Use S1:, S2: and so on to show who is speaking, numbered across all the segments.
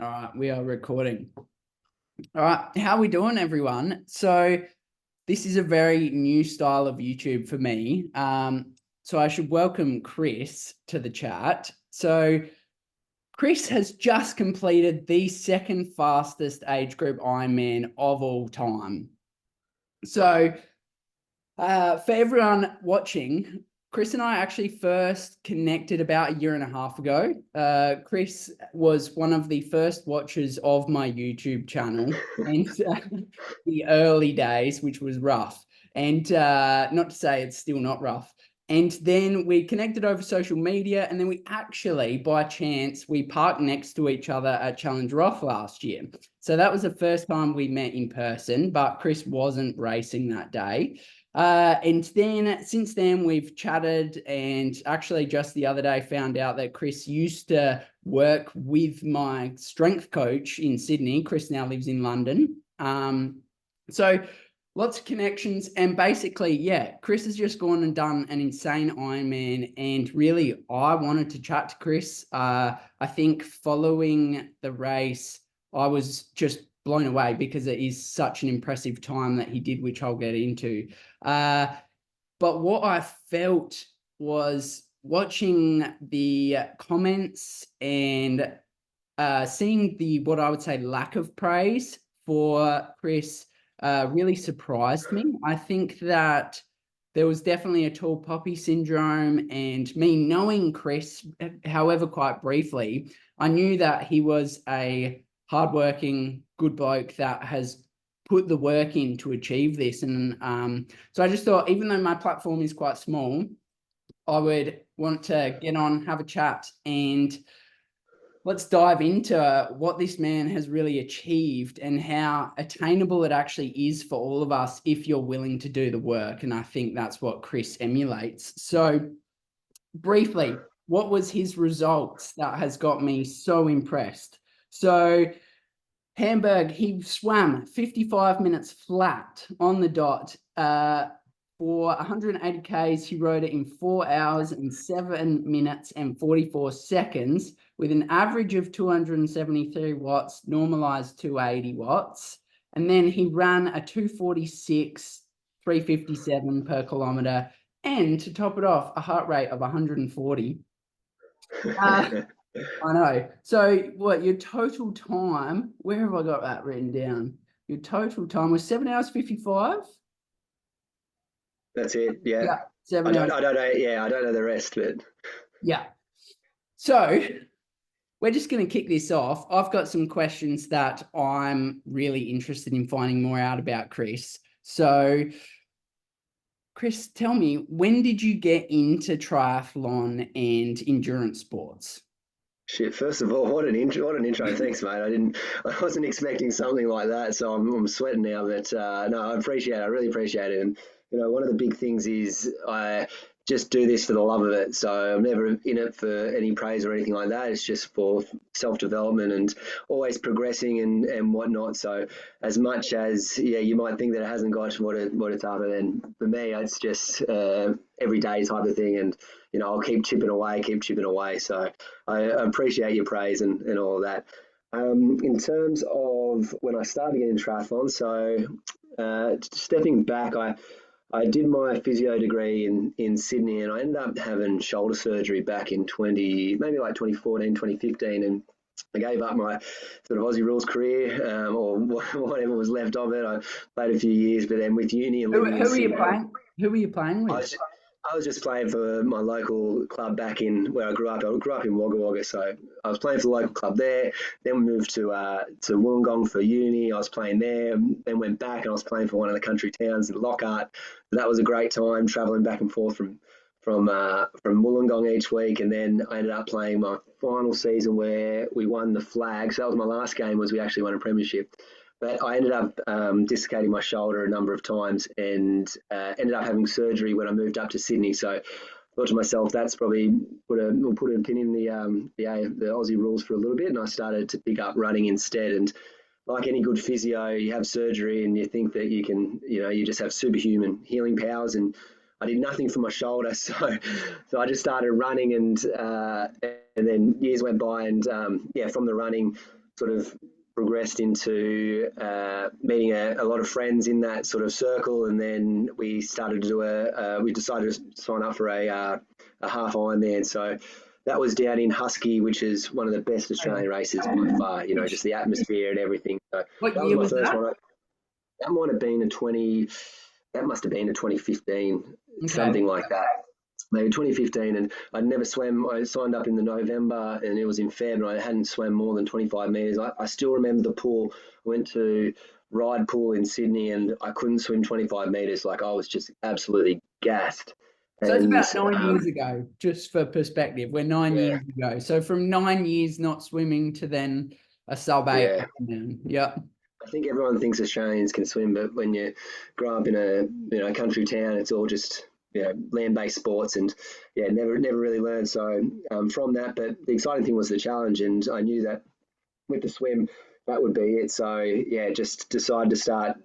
S1: All right, we are recording. All right, how are we doing, everyone? So this is a very new style of YouTube for me. So I should welcome Chris to the chat. So Chris has just completed the second fastest age group Ironman of all time. So for everyone watching, Chris and I actually first connected about a year and a half ago. Chris was one of the first watchers of my YouTube channel and the early days, which was rough. And not to say it's still not rough. And then we connected over social media, and then we actually, by chance, we parked next to each other at Challenge Roth last year. So that was the first time we met in person, but Chris wasn't racing that day. And then since then we've chatted, and actually just the other day found out that Chris used to work with my strength coach in Sydney. Chris now lives in London. So lots of connections, and basically, yeah, Chris has just gone and done an insane Ironman, and really I wanted to chat to Chris. I think following the race, I was just blown away because it is such an impressive time that he did, which I'll get into. But what I felt was watching the comments and seeing the, what I would say, lack of praise for Chris really surprised me. I think that there was definitely a tall poppy syndrome, and me knowing Chris, however, quite briefly, I knew that he was a hardworking, good bloke that has put the work in to achieve this. And so I just thought, even though my platform is quite small, I would want to get on, have a chat, and let's dive into what this man has really achieved and how attainable it actually is for all of us if you're willing to do the work. And I think that's what Chris emulates. So briefly, what was his results that has got me so impressed? So Hamburg, he swam 55 minutes flat on the dot. For 180 Ks, he rode it in 4 hours and 7 minutes and 44 seconds with an average of 273 watts, normalized 280 watts. And then he ran a 246, 357 per kilometer. And to top it off, a heart rate of 140. I know. So what, your total time, where have I got that written down? Your total time was 7 hours 55?
S2: That's it. Yeah.
S1: Yeah, 7 hours.
S2: I don't know. Yeah, I don't know the rest, but
S1: Yeah. So we're just going to kick this off. I've got some questions that I'm really interested in finding more out about Chris. So Chris, tell me, when did you get into triathlon and endurance sports?
S2: shit. First of all, what an intro! What an intro. Thanks, mate. I wasn't expecting something like that, so I'm sweating now. But no, I appreciate it. I really appreciate it. And one of the big things is I just do this for the love of it. So I'm never in it for any praise or anything like that. It's just for self-development and always progressing and whatnot. So as much as, yeah, you might think that it hasn't got what it's after, then for me, it's just every day type of thing. And I'll keep chipping away. So I appreciate your praise and all of that. In terms of when I started getting triathlon, so stepping back, I did my physio degree in Sydney, and I ended up having shoulder surgery back in 2014, 2015, and I gave up my sort of Aussie rules career, or whatever was left of it. I played a few years, but then with uni and living in
S1: Who were you
S2: Sydney,
S1: playing? Who were you playing with?
S2: I was just playing for my local club back in where I grew up. I grew up in Wagga Wagga, so I was playing for the local club there. Then we moved to Wollongong for uni. I was playing there. Then went back and I was playing for one of the country towns in Lockhart. That was a great time travelling back and forth from Wollongong each week. And then I ended up playing my final season where we won the flag. So that was my last game. Was we actually won a premiership. But I ended up dislocating my shoulder a number of times and ended up having surgery when I moved up to Sydney. So I thought to myself, that's probably put a pin in the Aussie rules for a little bit. And I started to pick up running instead. And like any good physio, you have surgery and you think that you can, you just have superhuman healing powers. And I did nothing for my shoulder. So I just started running and then years went by and from the running, sort of progressed into meeting a lot of friends in that sort of circle, and then we started to do we decided to sign up for a half Ironman. So that was down in Husky, which is one of the best Australian races by far. You know, just the atmosphere and everything. So
S1: What
S2: that was
S1: year
S2: my
S1: was
S2: first
S1: that?
S2: one. That might have been a 20. That must have been a 2015,
S1: Okay.
S2: something like that. Maybe 2015, and I'd never swam. I signed up in the November, and it was in Feb, and I hadn't swam more than 25 meters. I still remember the pool. I went to Ride Pool in Sydney, and I couldn't swim 25 meters. Like, I was just absolutely gassed.
S1: So it's
S2: And
S1: about 9 years ago, just for perspective. We're 9 years
S2: yeah,
S1: ago. So from 9 years not swimming to then a sub eight
S2: yeah.
S1: Ironman. Yep.
S2: I think everyone thinks Australians can swim, but when you grow up in a country town, it's all just land-based sports, and never really learned. So from that, but the exciting thing was the challenge, and I knew that with the swim that would be it. So just decided to start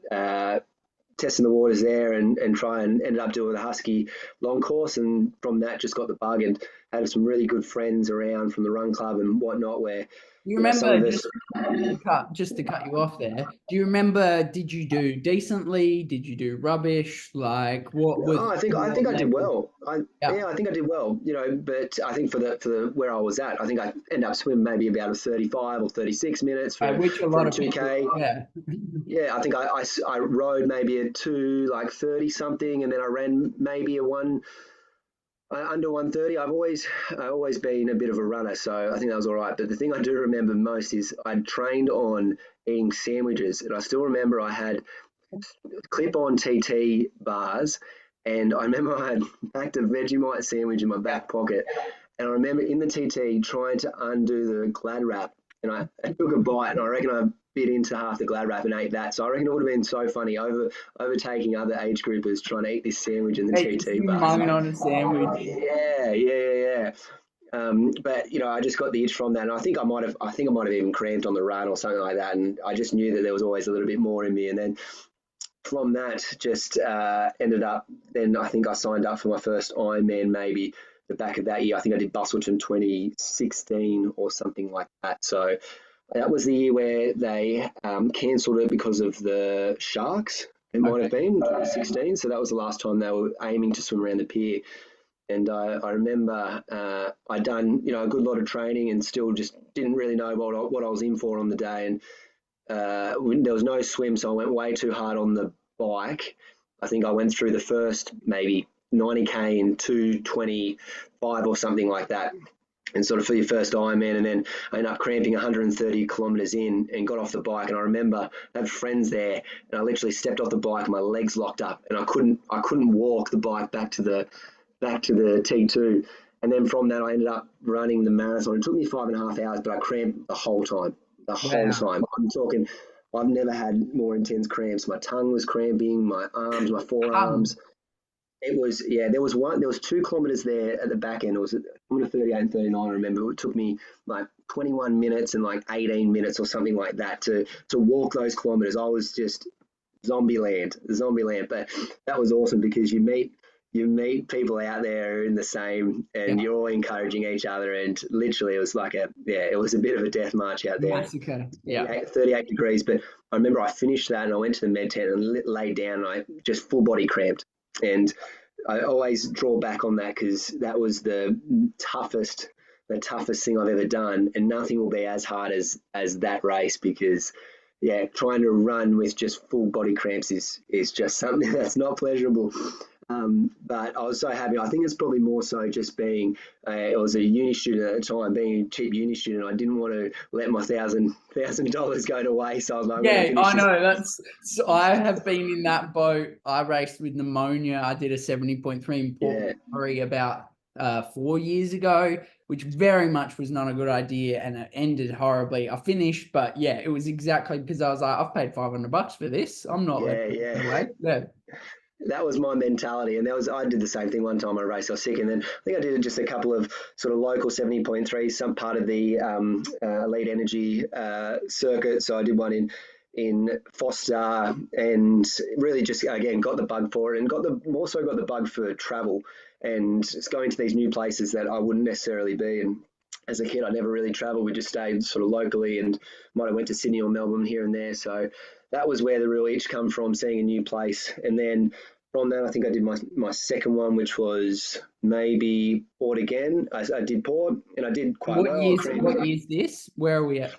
S2: testing the waters there, and try, and ended up doing the Husky long course, and from that just got the bug, and had some really good friends around from the run club and whatnot, where
S1: You
S2: some
S1: remember,
S2: of us.
S1: just to cut you off there, do you remember, did you do decently? Did you do rubbish? Like, what was
S2: Oh, I
S1: your
S2: think I did
S1: level?
S2: well.
S1: Yeah.
S2: Yeah, I think I did well. But I think for the where I was at, I think I ended up swimming maybe about a 35 or 36 minutes
S1: Which a
S2: for
S1: lot
S2: a
S1: of people,
S2: 2K.
S1: yeah.
S2: Yeah, I think I rode maybe a 2 like 30 something, and then I ran maybe a one under 130. I've always been a bit of a runner, so I think that was all right. But the thing I do remember most is I trained on eating sandwiches, and I still remember I had clip-on TT bars, and I remember I had packed a Vegemite sandwich in my back pocket, and I remember in the TT trying to undo the Glad wrap, and I took a bite, and I reckon I bit into half the Glad wrap and ate that. So I reckon it would have been so funny overtaking other age groupers trying to eat this sandwich in the
S1: Hey, just
S2: TT
S1: you
S2: bars.
S1: mugging on a sandwich.
S2: Yeah. But I just got the itch from that, and I think I might have even cramped on the run or something like that, and I just knew that there was always a little bit more in me, and then from that, just ended up. Then I think I signed up for my first Ironman maybe the back of that year. I think I did Busselton 2016 or something like that. So that was the year where they cancelled it because of the sharks. It might have
S1: Okay.
S2: been 2016. So that was the last time they were aiming to swim around the pier. And I remember I'd done a good lot of training, and still just didn't really know what I was in for on the day. And there was no swim, so I went way too hard on the bike. I think I went through the first maybe 90k in 2:25 or something like that, and sort of for your first Ironman, and then I ended up cramping 130 kilometers in and got off the bike. And I remember I had friends there, and I literally stepped off the bike, and my legs locked up, and I couldn't walk the bike back to the T2. And then from that, I ended up running the marathon. It took me 5.5 hours, but I cramped the whole time. The whole
S1: Wow.
S2: time. I'm talking, I've never had more intense cramps. My tongue was cramping, my arms, my
S1: Tongue.
S2: forearms. It was, there was 2 kilometers there at the back end. It was kilometer 38 and 39. I remember it took me like 21 minutes and like 18 minutes or something like that to walk those kilometers. I was just zombie land. But that was awesome because you meet people out there in the same, and
S1: Yeah.
S2: you're all encouraging each other, and literally it was like it was a bit of a death march out there.
S1: Massacre. Yeah.
S2: 38 degrees, but I remember I finished that and I went to the med tent and laid down, and I just full body cramped. And I always draw back on that because that was the toughest thing I've ever done, and nothing will be as hard as that race, because trying to run with just full body cramps is just something that's not pleasurable. But I was so happy. I think it's probably more so just being I was a uni student at the time, being a cheap uni student. I didn't want to let my $1,000 go to waste. So I was like, I'm going to
S1: Yeah,
S2: finish
S1: I
S2: this.
S1: know. So I have been in that boat. I raced with pneumonia. I did a 70.3 in Port
S2: Yeah,
S1: Macquarie about 4 years ago, which very much was not a good idea, and it ended horribly. I finished, but yeah, it was exactly because I was like, I've paid $500 for this. I'm not letting it
S2: yeah.
S1: away. Yeah.
S2: That was my mentality, and I did the same thing one time. I raced, I was sick, and then I think I did just a couple of sort of local 70.3, some part of the Elite Energy circuit. So I did one in Foster, and really just again got the bug for it, and also got the bug for travel, and just going to these new places that I wouldn't necessarily be. And as a kid, I never really travelled. We just stayed sort of locally and might have went to Sydney or Melbourne here and there. So that was where the real itch come from, seeing a new place. And then from that, I think I did my second one, which was maybe Port again. I did Port and I did quite
S1: What
S2: well.
S1: year's this? Where are we at?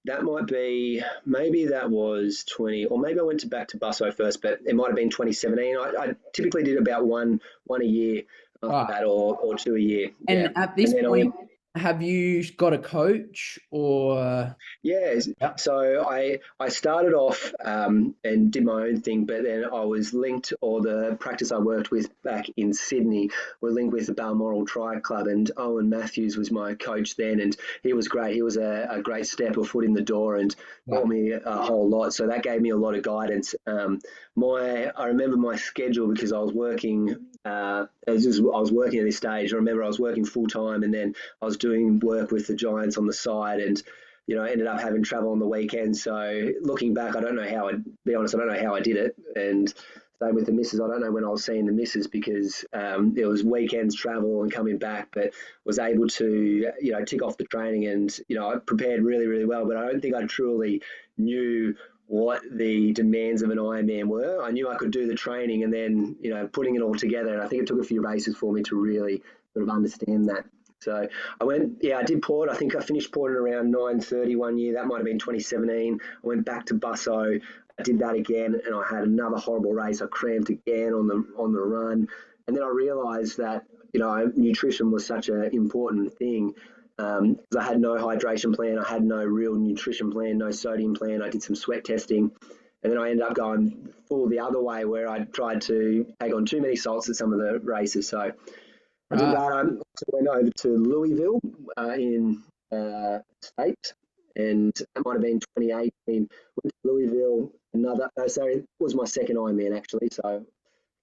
S2: That might be, maybe that was 20, or maybe I went back to Busso first, but it might have been 2017. I typically did about one a year after that, or two a year.
S1: And at this point, have you got a coach or?
S2: Yeah, so I started off and did my own thing, but then I was linked, or the practice I worked with back in Sydney were linked with the Balmoral Tri Club, and Owen Matthews was my coach then, and he was great. He was a great step or foot in the door and taught me a whole lot. So that gave me a lot of guidance. I remember my schedule because I was working. I was working at this stage. I remember I was working full time, and then I was doing work with the Giants on the side, and I ended up having travel on the weekend. So looking back, I don't know how I did it. And same with the missus. I don't know when I was seeing the missus because it was weekends travel and coming back, but was able to, tick off the training and, I prepared really, really well, but I don't think I truly knew what the demands of an Ironman were. I knew I could do the training and then, putting it all together. And I think it took a few races for me to really sort of understand that. So I did Port. I think I finished Port at around 9:30 one year. That might have been 2017. I went back to Busso. I did that again, and I had another horrible race. I cramped again on the run, and then I realised that nutrition was such an important thing. Because I had no hydration plan, I had no real nutrition plan, no sodium plan. I did some sweat testing, and then I ended up going full the other way where I tried to take on too many salts at some of the races. So I did that. I went over to Louisville in States, and that might have been 2018. Went to Louisville. It was my second Ironman actually. So,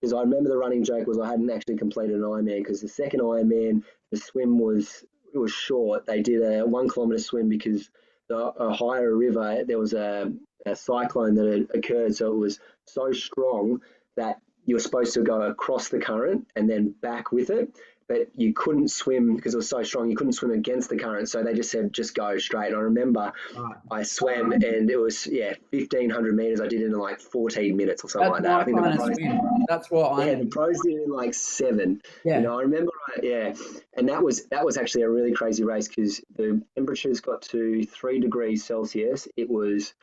S2: because I remember the running joke was I hadn't actually completed an Ironman because the second Ironman, the swim was short. They did a 1 kilometre swim because a higher river, there was a cyclone that had occurred. So it was so strong that you were supposed to go across the current and then back with it, but you couldn't swim because it was so strong. You couldn't swim against the current. So they just said, just go straight. And I remember I swam and it was, 1,500 meters. I did it in like 14 minutes or something like that. I think
S1: that's what
S2: the pros did it in like 7.
S1: Yeah.
S2: I remember, and that was actually a really crazy race because the temperatures got to 3 degrees Celsius. It was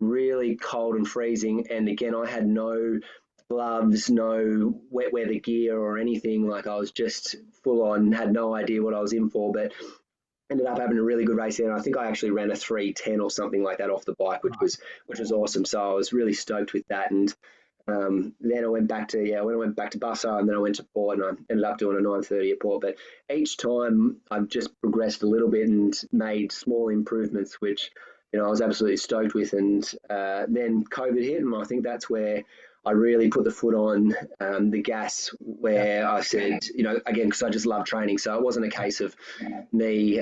S2: really cold and freezing. And again, I had no gloves, no wet weather gear or anything. Like I was just full on, had no idea what I was in for, but ended up having a really good race there. And I think I actually ran a 3:10 or something like that off the bike, which was awesome. So I was really stoked with that. And then I went back to Busso, and then I went to Port, and I ended up doing a 9:30 at Port. But each time I've just progressed a little bit and made small improvements, which I was absolutely stoked with. And then COVID hit, and I think that's where I really put the foot on the gas, where I said, again, because I just love training. So it wasn't a case of me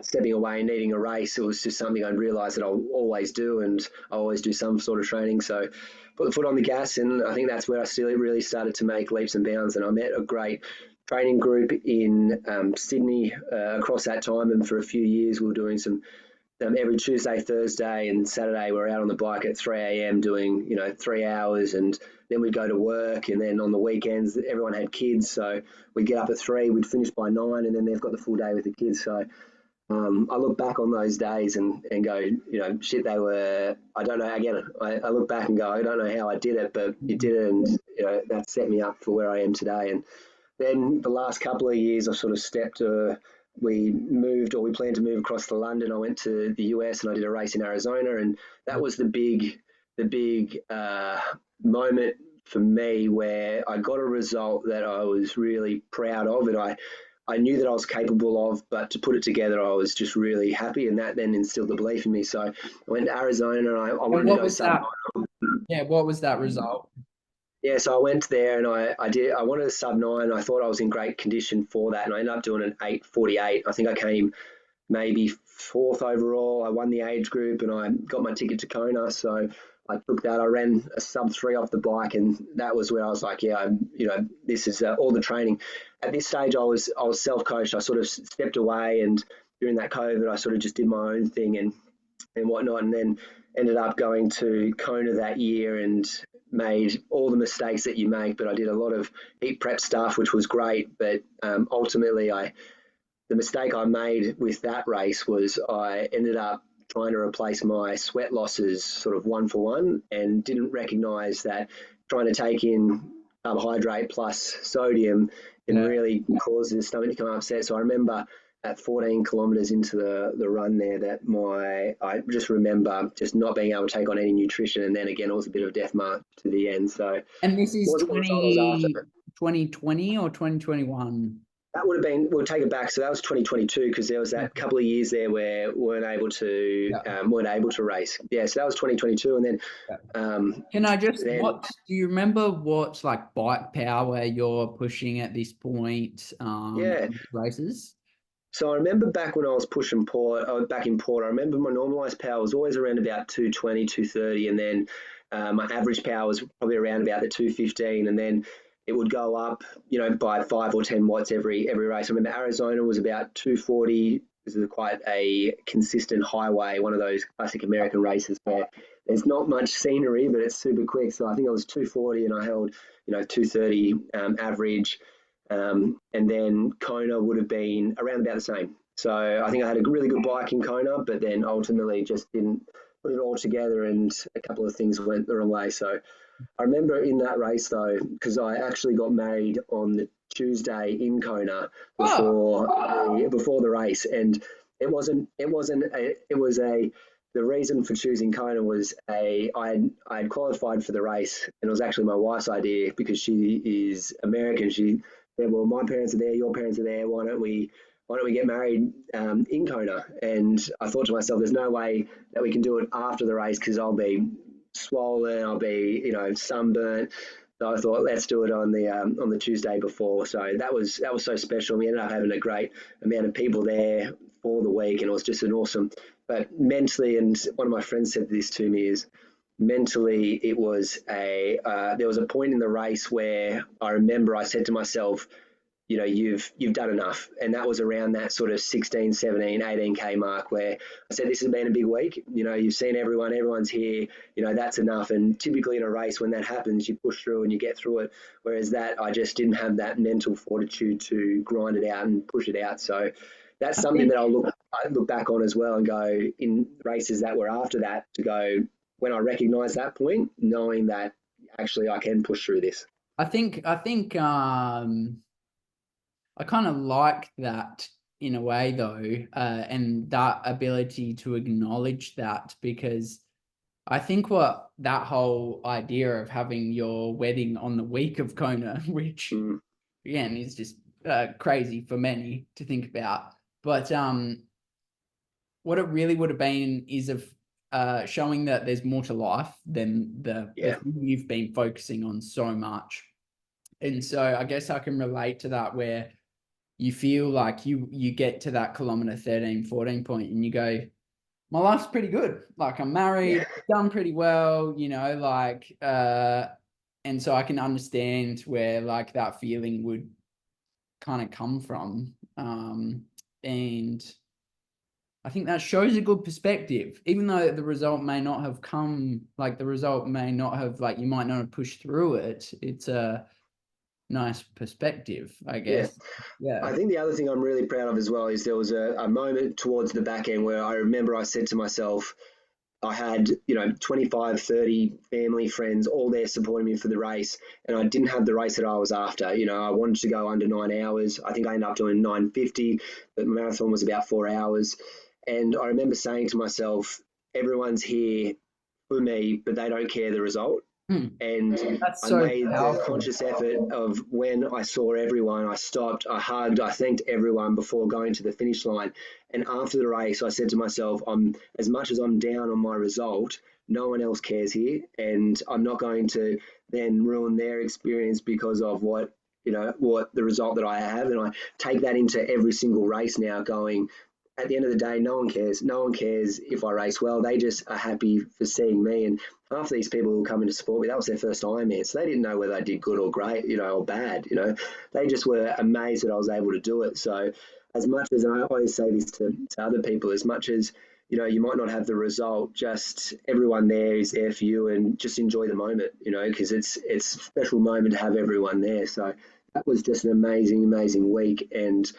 S2: stepping away and needing a race. It was just something I realised that I'll always do, and I always do some sort of training. So put the foot on the gas, and I think that's where I still really started to make leaps and bounds. And I met a great training group in Sydney across that time, and for a few years we were doing some every Tuesday, Thursday, and Saturday we're out on the bike at 3 a.m. doing 3 hours, and then we'd go to work. And then on the weekends, everyone had kids, so we'd get up at 3, we'd finish by 9, and then they've got the full day with the kids. So I look back on those days and go, shit, they were, I don't know, again, I look back and go, I don't know how I did it, but you did it, and that set me up for where I am today. And then the last couple of years I've sort of we planned to move across to London. I went to the US and I did a race in Arizona, and that was the big moment for me where I got a result that I was really proud of, and I knew that I was capable of, but to put it together, I was just really happy, and that then instilled the belief in me. So I went to Arizona, and I wanted to go sub-9.
S1: Yeah, what was that result?
S2: Yeah, so I went there and I wanted a sub-9. I thought I was in great condition for that, and I ended up doing an 8:48. I think I came maybe 4th overall. I won the age group and I got my ticket to Kona. So I took that. I ran a sub 3 off the bike, and that was where I was like, yeah, this is all the training. At this stage, I was self-coached. I sort of stepped away, and during that COVID, I sort of just did my own thing and whatnot, and then ended up going to Kona that year and made all the mistakes that you make. But I did a lot of heat prep stuff, which was great. But ultimately, the mistake I made with that race was I ended up trying to replace my sweat losses sort of 1 for 1, and didn't recognize that trying to take in carbohydrate plus sodium can really cause the stomach to come upset. So I remember at 14 kilometers into the run there that I just remember just not being able to take on any nutrition. And then again, it was a bit of a death march to the end. So,
S1: and this is
S2: wasn't the result I was after.
S1: 2020 or 2021?
S2: That would have been, we'll take it back. So that was 2022, because there was that couple of years there where weren't able to race. Yeah, so that was 2022. And then
S1: can I just, do you remember what like bike power you're pushing at this point? Races?
S2: So I remember back when I was pushing back in Port, I remember my normalized power was always around about 220, 230. And then my average power was probably around about the 215. And then it would go up, by 5 or 10 watts every race. I remember Arizona was about 240. This is quite a consistent highway, one of those classic American races where there's not much scenery, but it's super quick. So I think I was 240 and I held, 230 average. And then Kona would have been around about the same. So I think I had a really good bike in Kona, but then ultimately just didn't put it all together, and a couple of things went the wrong way. So I remember in that race though, because I actually got married on the Tuesday in Kona before the race, and the reason for choosing Kona was I had qualified for the race, and it was actually my wife's idea because she is American. She said, well, my parents are there, your parents are there, why don't we get married in Kona? And I thought to myself, there's no way that we can do it after the race because I'll be swollen, I'll be sunburnt. So I thought, let's do it on the Tuesday before. So that was so special. We ended up having a great amount of people there for the week, and it was just an awesome. But mentally, and one of my friends said this to me, is mentally it was there was a point in the race where I remember I said to myself, you've done enough. And that was around that sort of 16, 17, 18K mark where I said, this has been a big week. You've seen everyone's here, that's enough. And typically in a race, when that happens, you push through and you get through it. Whereas that, I just didn't have that mental fortitude to grind it out and push it out. So that's something that I look back on as well and go, in races that were after that, to go, when I recognize that point, knowing that actually I can push through this.
S1: I think I kind of like that in a way though, and that ability to acknowledge that, because I think what that whole idea of having your wedding on the week of Kona, which again is just crazy for many to think about, but what it really would have been is of showing that there's more to life than the thing you've been focusing on so much. And so I guess I can relate to that, where you feel like you get to that kilometer 13, 14 point and you go, my life's pretty good. Like I'm married, done pretty well, and so I can understand where like that feeling would kind of come from. And I think that shows a good perspective, even though the result may not have come, like the result may not have, like you might not have pushed through it. It's a nice perspective, I guess. Yeah.
S2: I think the other thing I'm really proud of as well is there was a moment towards the back end where I remember I said to myself, I had, 25, 30 family, friends, all there supporting me for the race. And I didn't have the race that I was after. I wanted to go under 9 hours. I think I ended up doing 9:50, but the marathon was about 4 hours. And I remember saying to myself, everyone's here for me, but they don't care the result. And I made the conscious effort of, when I saw everyone, I stopped, I hugged, I thanked everyone before going to the finish line. And after the race, I said to myself, as much as I'm down on my result, no one else cares here. And I'm not going to then ruin their experience because of what the result that I have. And I take that into every single race now, going, at the end of the day, no one cares. No one cares if I race well. They just are happy for seeing me. And half these people who come in to support me, that was their first Ironman. So they didn't know whether I did good or great, or bad, They just were amazed that I was able to do it. So as much as, and I always say this to other people, as much as, you might not have the result, just everyone there is there for you, and just enjoy the moment, because it's a special moment to have everyone there. So that was just an amazing, amazing week. And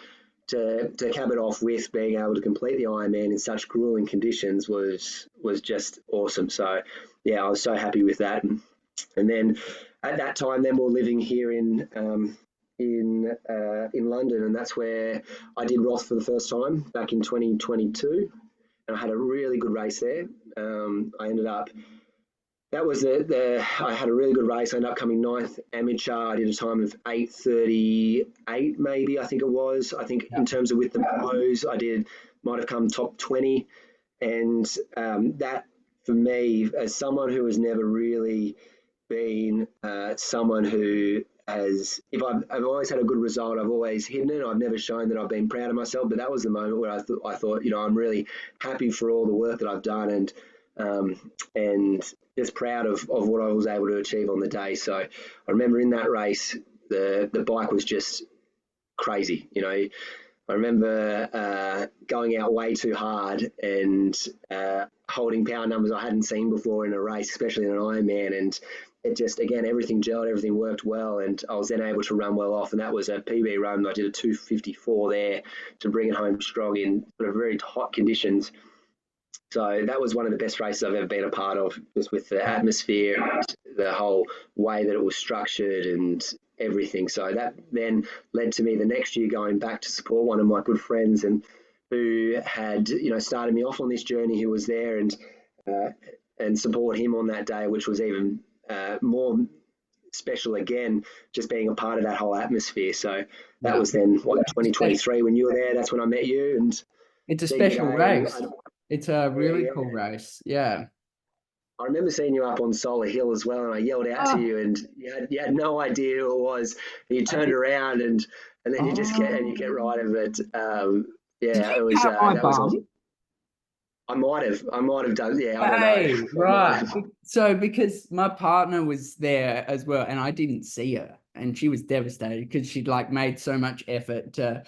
S2: to cap it off with being able to complete the Ironman in such grueling conditions was just awesome. So yeah, I was so happy with that. And then at that time, then we're living here in London, and that's where I did Roth for the first time back in 2022, and I had a really good race there. I ended up. That was I had a really good race. I ended up coming ninth amateur. I did a time of 8:38, maybe, I think it was. I think in terms of with the pros, might have come top 20. And that, for me, as someone who has never really been someone who has, I've always had a good result, I've always hidden it. I've never shown that I've been proud of myself, but that was the moment where I thought, I'm really happy for all the work that I've done, and just proud of what I was able to achieve on the day. So I remember in that race, the bike was just crazy. I remember going out way too hard and holding power numbers I hadn't seen before in a race, especially in an Ironman. And it just, again, everything gelled, everything worked well. And I was then able to run well off. And that was a PB run. I did a 2:54 there to bring it home strong in sort of very hot conditions. So that was one of the best races I've ever been a part of, just with the atmosphere and the whole way that it was structured and everything. So that then led to me the next year going back to support one of my good friends, and who had started me off on this journey, who was there, and support him on that day, which was even more special, again, just being a part of that whole atmosphere. So that was then 2023 when you were there. That's when I met you, and
S1: it's a special race. It's a really
S2: yeah.
S1: cool race. Yeah.
S2: I remember seeing you up on Solar Hill as well, and I yelled out to you, and you had no idea who it was. And you turned around, and then you just get right of it. Yeah, it was. That was awesome. I might have done. Yeah, I don't know.
S1: Right. So because my partner was there as well, and I didn't see her, and she was devastated because she'd made so much effort to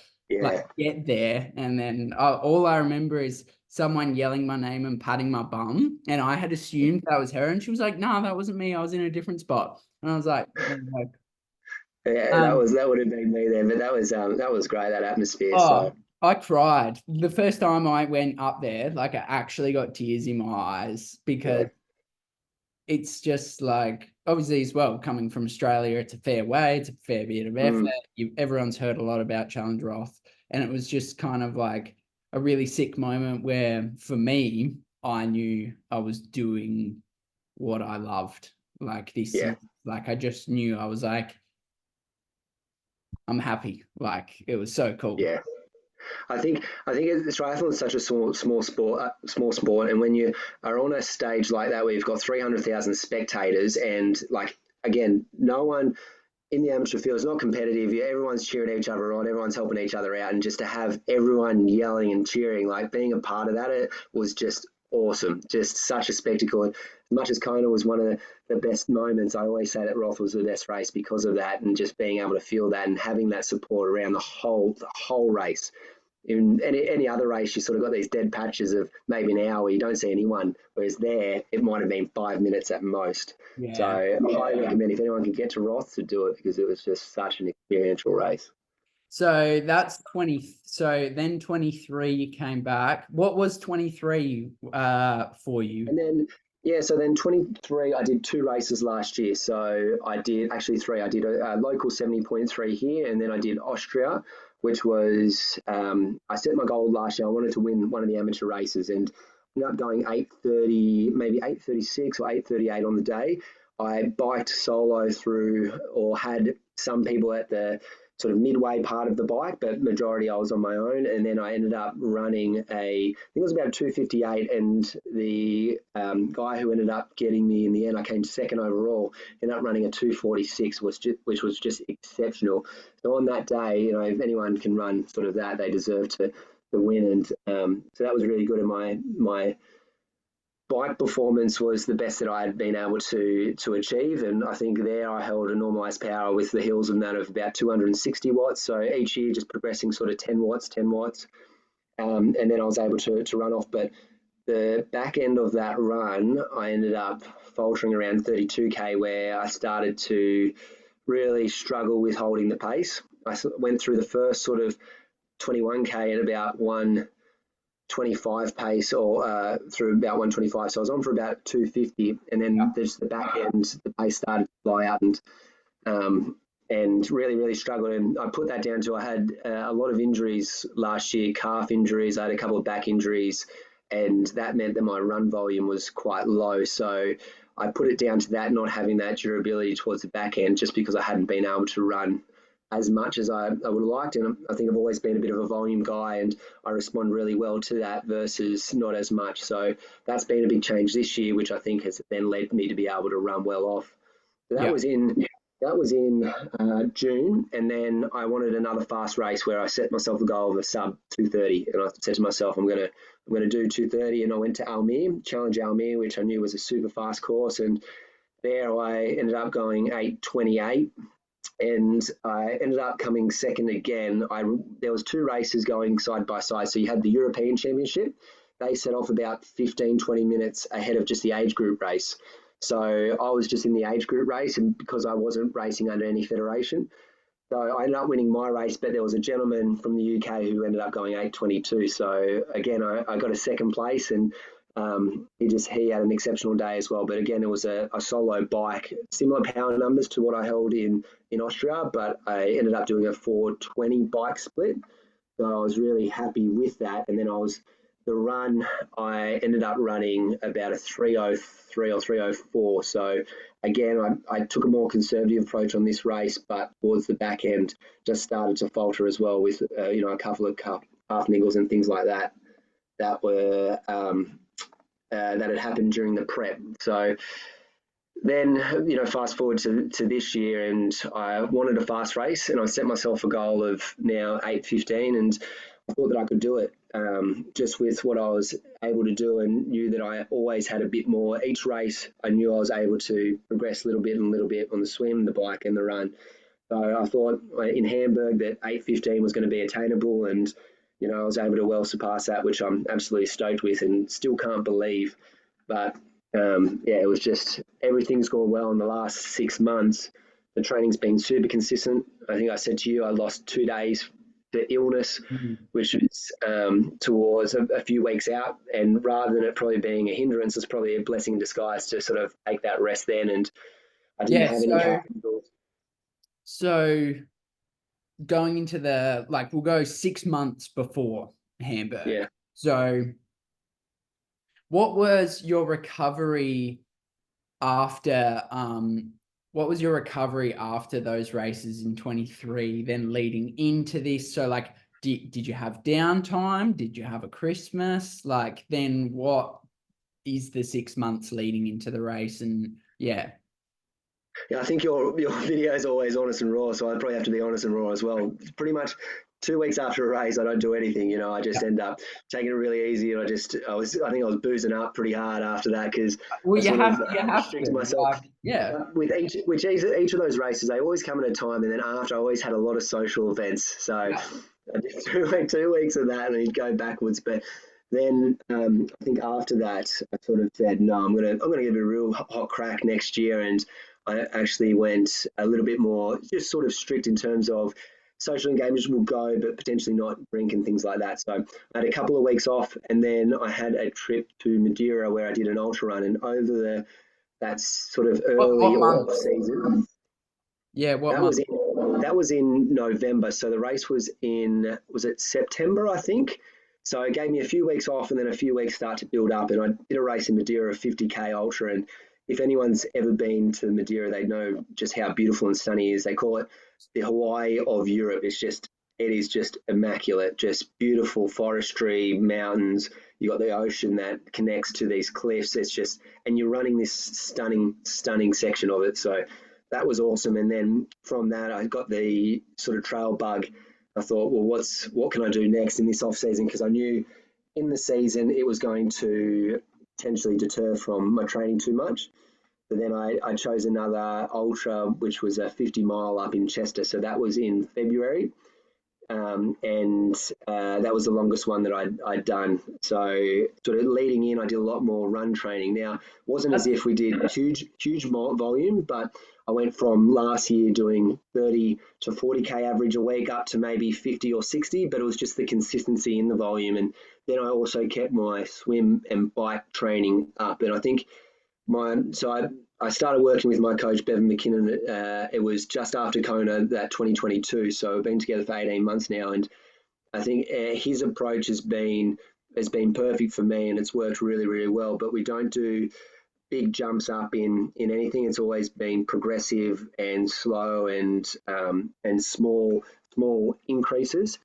S1: get there, and then all I remember is someone yelling my name and patting my bum, and I had assumed that was her, and she was like, "No, that wasn't me. I was in a different spot." And I was like,
S2: yeah, that would have been me there, but that was great, that atmosphere. So
S1: I cried the first time I went up there. I actually got tears in my eyes, because it's just obviously as well, coming from Australia, it's a fair way, it's a fair bit of effort. Everyone's heard a lot about Challenge Roth, and it was just kind of a really sick moment where, for me, I knew I was doing what I loved. I just knew I was I'm happy. It was so cool.
S2: Yeah. I think triathlon is such a small sport, and when you are on a stage like that where you've got 300,000 spectators, and again, no one in the amateur field is not competitive. Everyone's cheering each other on, everyone's helping each other out, and just to have everyone yelling and cheering, being a part of that, it was just awesome. Just such a spectacle. And as much as Kona was one of the best moments, I always say that Roth was the best race because of that, and just being able to feel that and having that support around the whole race. In any other race, you sort of got these dead patches of maybe an hour, you don't see anyone, whereas there it might have been 5 minutes at most. So I highly recommend, if anyone can get to Roth, to do it, because it was just such an experiential race.
S1: So that's 20. So then 23, you came back. What was 23 for you?
S2: And then, so then 23, I did 2 races last year. So I did actually 3. I did a local 70.3 here, and then I did Austria, which was, I set my goal last year. I wanted to win one of the amateur races, and ended up going 8:30, maybe 8:36 or 8:38 on the day. I biked solo through, or had some people at the sort of midway part of the bike, but majority I was on my own. And then I ended up running I think it was about 2:58, and the guy who ended up getting me in the end, I came second overall, ended up running a 2:46, which was just exceptional. So on that day, if anyone can run sort of that, they deserve to the win. And so that was really good. And my bike performance was the best that I had been able to achieve. And I think there I held a normalized power with the hills of that of about 260 watts. So each year just progressing sort of 10 watts, 10 watts. And then I was able to run off. But the back end of that run, I ended up faltering around 32K, where I started to really struggle with holding the pace. I went through the first sort of 21K at about 125 pace, or through about 125. So I was on for about 250, and then there's the back end, the pace started to fly out, and really struggled. And I put that down to I had a lot of injuries last year, calf injuries. I had a couple of back injuries, and that meant that my run volume was quite low. So I put it down to that, not having that durability towards the back end, just because I hadn't been able to run as much as I would have liked. And I think I've always been a bit of a volume guy, and I respond really well to that versus not as much. So that's been a big change this year, which I think has then led me to be able to run well off. So that was in June, and then I wanted another fast race where I set myself a goal of a sub 230, and I said to myself, I'm going to do 230, and I went to Almere, Challenge Almere, which I knew was a super fast course, and there I ended up going 8:28, and I ended up coming second again. There was 2 races going side by side, so you had the European Championship. They set off about 15-20 minutes ahead of just the age group race. So I was just in the age group race, and because I wasn't racing under any federation, so I ended up winning my race. But there was a gentleman from the UK who ended up going 8:22. So again, I got a second place, and he had an exceptional day as well. But again, it was a solo bike, similar power numbers to what I held in Austria, but I ended up doing a 4:20 bike split. So I was really happy with that. And then the run, I ended up running about a 3:03 or 3:04. So again, I took a more conservative approach on this race, but towards the back end, just started to falter as well with a couple of calf niggles and things like that were that had happened during the prep. So then, fast forward to this year, and I wanted a fast race, and I set myself a goal of now 8:15, and I thought that I could do it just with what I was able to do, and knew that I always had a bit more. Each race, I knew I was able to progress a little bit on the swim, the bike, and the run. So I thought in Hamburg that 8:15 was going to be attainable, and I was able to well surpass that, which I'm absolutely stoked with, and still can't believe. But it was just everything's gone well in the last 6 months. The training's been super consistent. I think I said to you, I lost 2 days to illness, which was towards a few weeks out. And rather than it probably being a hindrance, it's probably a blessing in disguise to sort of take that rest then. And I didn't have any health.
S1: So going into we'll go 6 months before Hamburg.
S2: Yeah.
S1: So what was your recovery after those races in 23, then leading into this? So did you have downtime? Did you have a Christmas? Then what is the 6 months leading into the race? And yeah,
S2: I think your video is always honest and raw, so I'd probably have to be honest and raw as well. Pretty much 2 weeks after a race, I don't do anything. I just end up taking it really easy, and I think I was boozing up pretty hard after that, because
S1: you have to
S2: myself. With each of those races, they always come at a time, and then after, I always had a lot of social events. So I did 2 weeks of that, and then go backwards. But then I think after that, I sort of said, no, I'm gonna give it a real hot crack next year, and I actually went a little bit more just sort of strict in terms of social engagements will go, but potentially not drink and things like that. So I had a couple of weeks off, and then I had a trip to Madeira where I did an ultra run, and over that sort of early off season.
S1: Yeah, what month?
S2: That was in November. So the race was it September, I think. So it gave me a few weeks off, and then a few weeks start to build up, and I did a race in Madeira, a 50K ultra, and if anyone's ever been to Madeira, they know just how beautiful and sunny it is. They call it the Hawaii of Europe. It is just immaculate, just beautiful forestry, mountains. You got the ocean that connects to these cliffs. And you're running this stunning section of it. So that was awesome. And then from that, I got the sort of trail bug I thought, well, what can I do next in this off season? Because I knew in the season it was going to potentially deter from my training too much. But then I chose another ultra, which was a 50 mile up in Chester. So that was in February. And that was the longest one that I'd done. So sort of leading in, I did a lot more run training. Now, it wasn't as if we did huge volume, but I went from last year doing 30 to 40K average a week up to maybe 50 or 60, but it was just the consistency in the volume. And then I also kept my swim and bike training up. And I think I started working with my coach, Bevan McKinnon. It was just after Kona, that 2022. So we've been together for 18 months now. And I think his approach has been perfect for me, and it's worked really, really well. But we don't do big jumps up in anything. It's always been progressive and slow and small increases.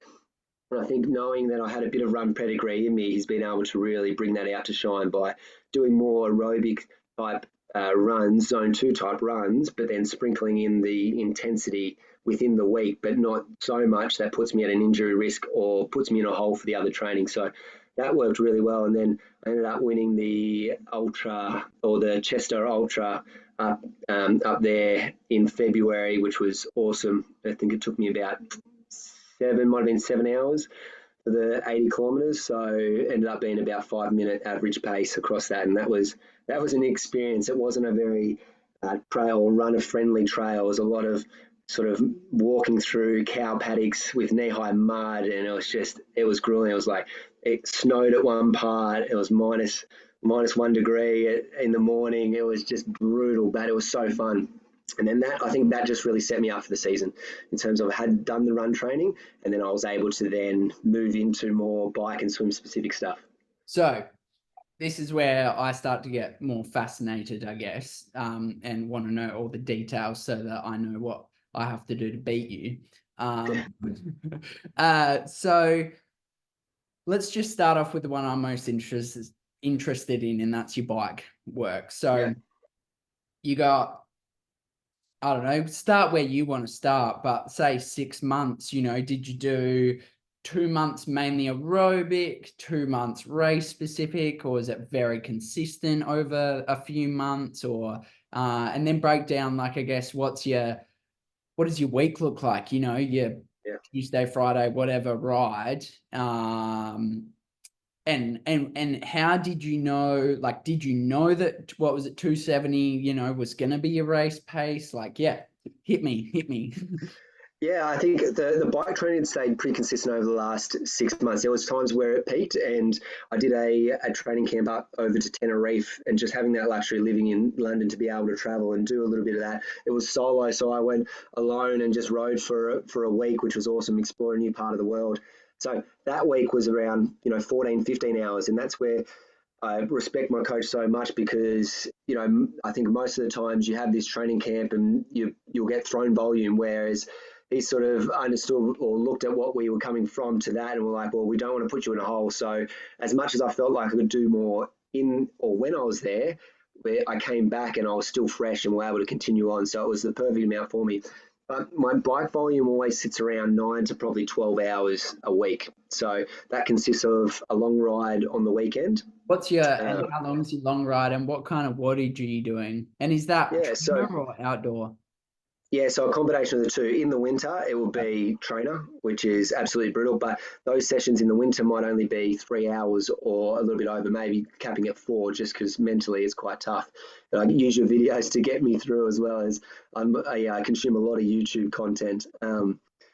S2: And I think knowing that I had a bit of run pedigree in me, he's been able to really bring that out to shine by doing more aerobic type runs, zone 2 type runs, but then sprinkling in the intensity within the week, but not so much that puts me at an injury risk or puts me in a hole for the other training. So that worked really well. And then I ended up winning the Ultra, or the Chester Ultra, up there in February, which was awesome. I think it took me about might have been 7 hours for the 80 kilometers. So it ended up being about 5 minute average pace across that. And that was an experience. It wasn't a very trail or runner friendly trail. It was a lot of sort of walking through cow paddocks with knee high mud. And it was grueling. It was like, it snowed at one part. It was minus 1 degree in the morning. It was just brutal, but it was so fun. And then I think that just really set me up for the season in terms of I had done the run training, and then I was able to then move into more bike and swim specific stuff.
S1: So this is where I start to get more fascinated, I guess, and want to know all the details so that I know what I have to do to beat you. So let's just start off with the one I'm most interested in, and that's your bike work. So you got, I don't know, start where you want to start, but say 6 months, did you do 2 months mainly aerobic, 2 months race specific, or is it very consistent over a few months? Or and then break down, like, I guess, what does your week look like? Your Tuesday, Friday, whatever ride. And how did you know, like, did you know that, what was it, 270, was going to be your race pace? Like, hit me.
S2: Yeah, I think the bike training stayed pretty consistent over the last 6 months. There was times where it peaked, and I did a training camp up over to Tenerife, and just having that luxury living in London to be able to travel and do a little bit of that. It was solo, so I went alone and just rode for a week, which was awesome, explore a new part of the world. So that week was around 14, 15 hours, and that's where I respect my coach so much, because I think most of the times you have this training camp and you'll get thrown volume, whereas he sort of understood or looked at what we were coming from to that, and we're like, well, we don't want to put you in a hole. So as much as I felt like I could do more in or when I was there, where I came back and I was still fresh and were able to continue on. So it was the perfect amount for me. But my bike volume always sits around 9 to probably 12 hours a week. So that consists of a long ride on the weekend.
S1: And how long is your long ride, and what kind of wattage are you doing? And is that trainer or outdoor?
S2: Yeah, so a combination of the two. In the winter, it will be trainer, which is absolutely brutal. But those sessions in the winter might only be 3 hours or a little bit over, maybe capping at 4, just because mentally it's quite tough. And I use your videos to get me through, as well as I consume a lot of YouTube content.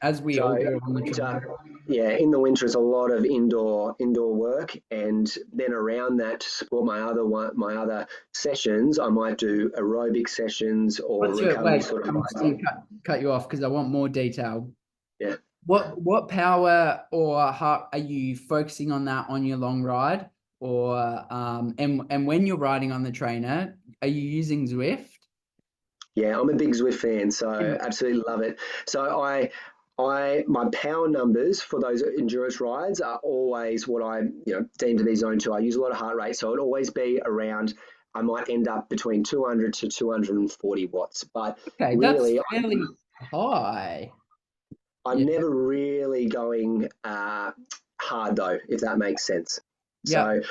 S1: As we all do on the
S2: winter, in the winter is a lot of indoor work, and then around that, to support my other sessions, I might do aerobic sessions or recovery sort of.
S1: I'm just going to cut you off because I want more detail.
S2: Yeah.
S1: What power or heart are you focusing on that on your long ride, or and when you're riding on the trainer, are you using Zwift?
S2: Yeah, I'm a big Zwift fan, so absolutely love it. So my power numbers for those endurance rides are always what I deem to be zone 2. I use a lot of heart rate, so it'll always be around. I might end up between 200 to 240 watts, but
S1: okay,
S2: really,
S1: that's fairly high.
S2: I'm never really going hard though, if that makes sense.
S1: Yeah.
S2: So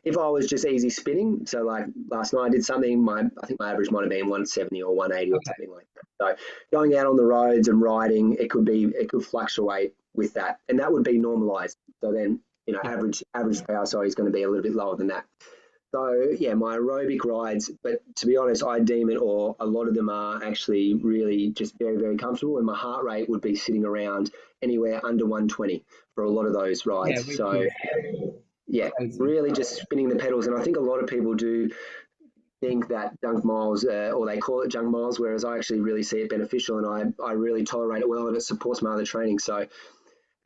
S2: if I was just easy spinning, so like last night I did something, I think my average might have been 170 or 180 or
S1: Okay.
S2: something like that. So going out on the roads and riding, it could fluctuate with that, and that would be normalized. So then,
S1: Yeah.
S2: average power, sorry, is going to be a little bit lower than that. So yeah, my aerobic rides, but to be honest, I deem it, or a lot of them are actually really just very, very comfortable, and my heart rate would be sitting around anywhere under 120 for a lot of those
S1: Yeah.
S2: rides.
S1: Which
S2: So
S1: is
S2: yeah,
S1: crazy.
S2: really just spinning the pedals, and I think a lot of people do think that junk miles, or they call it junk miles, whereas I actually really see it beneficial, and I really tolerate it well, and it supports my other training. So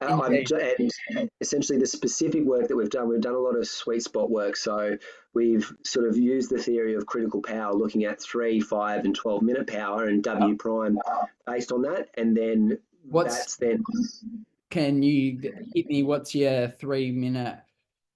S1: Indeed.
S2: and essentially the specific work that we've done a lot of sweet spot work. So we've sort of used the theory of critical power, looking at 3, 5, and 12-minute power and
S1: Yep.
S2: W prime based on that. And then
S1: What's
S2: that's then,
S1: can you hit me? What's your 3 minute,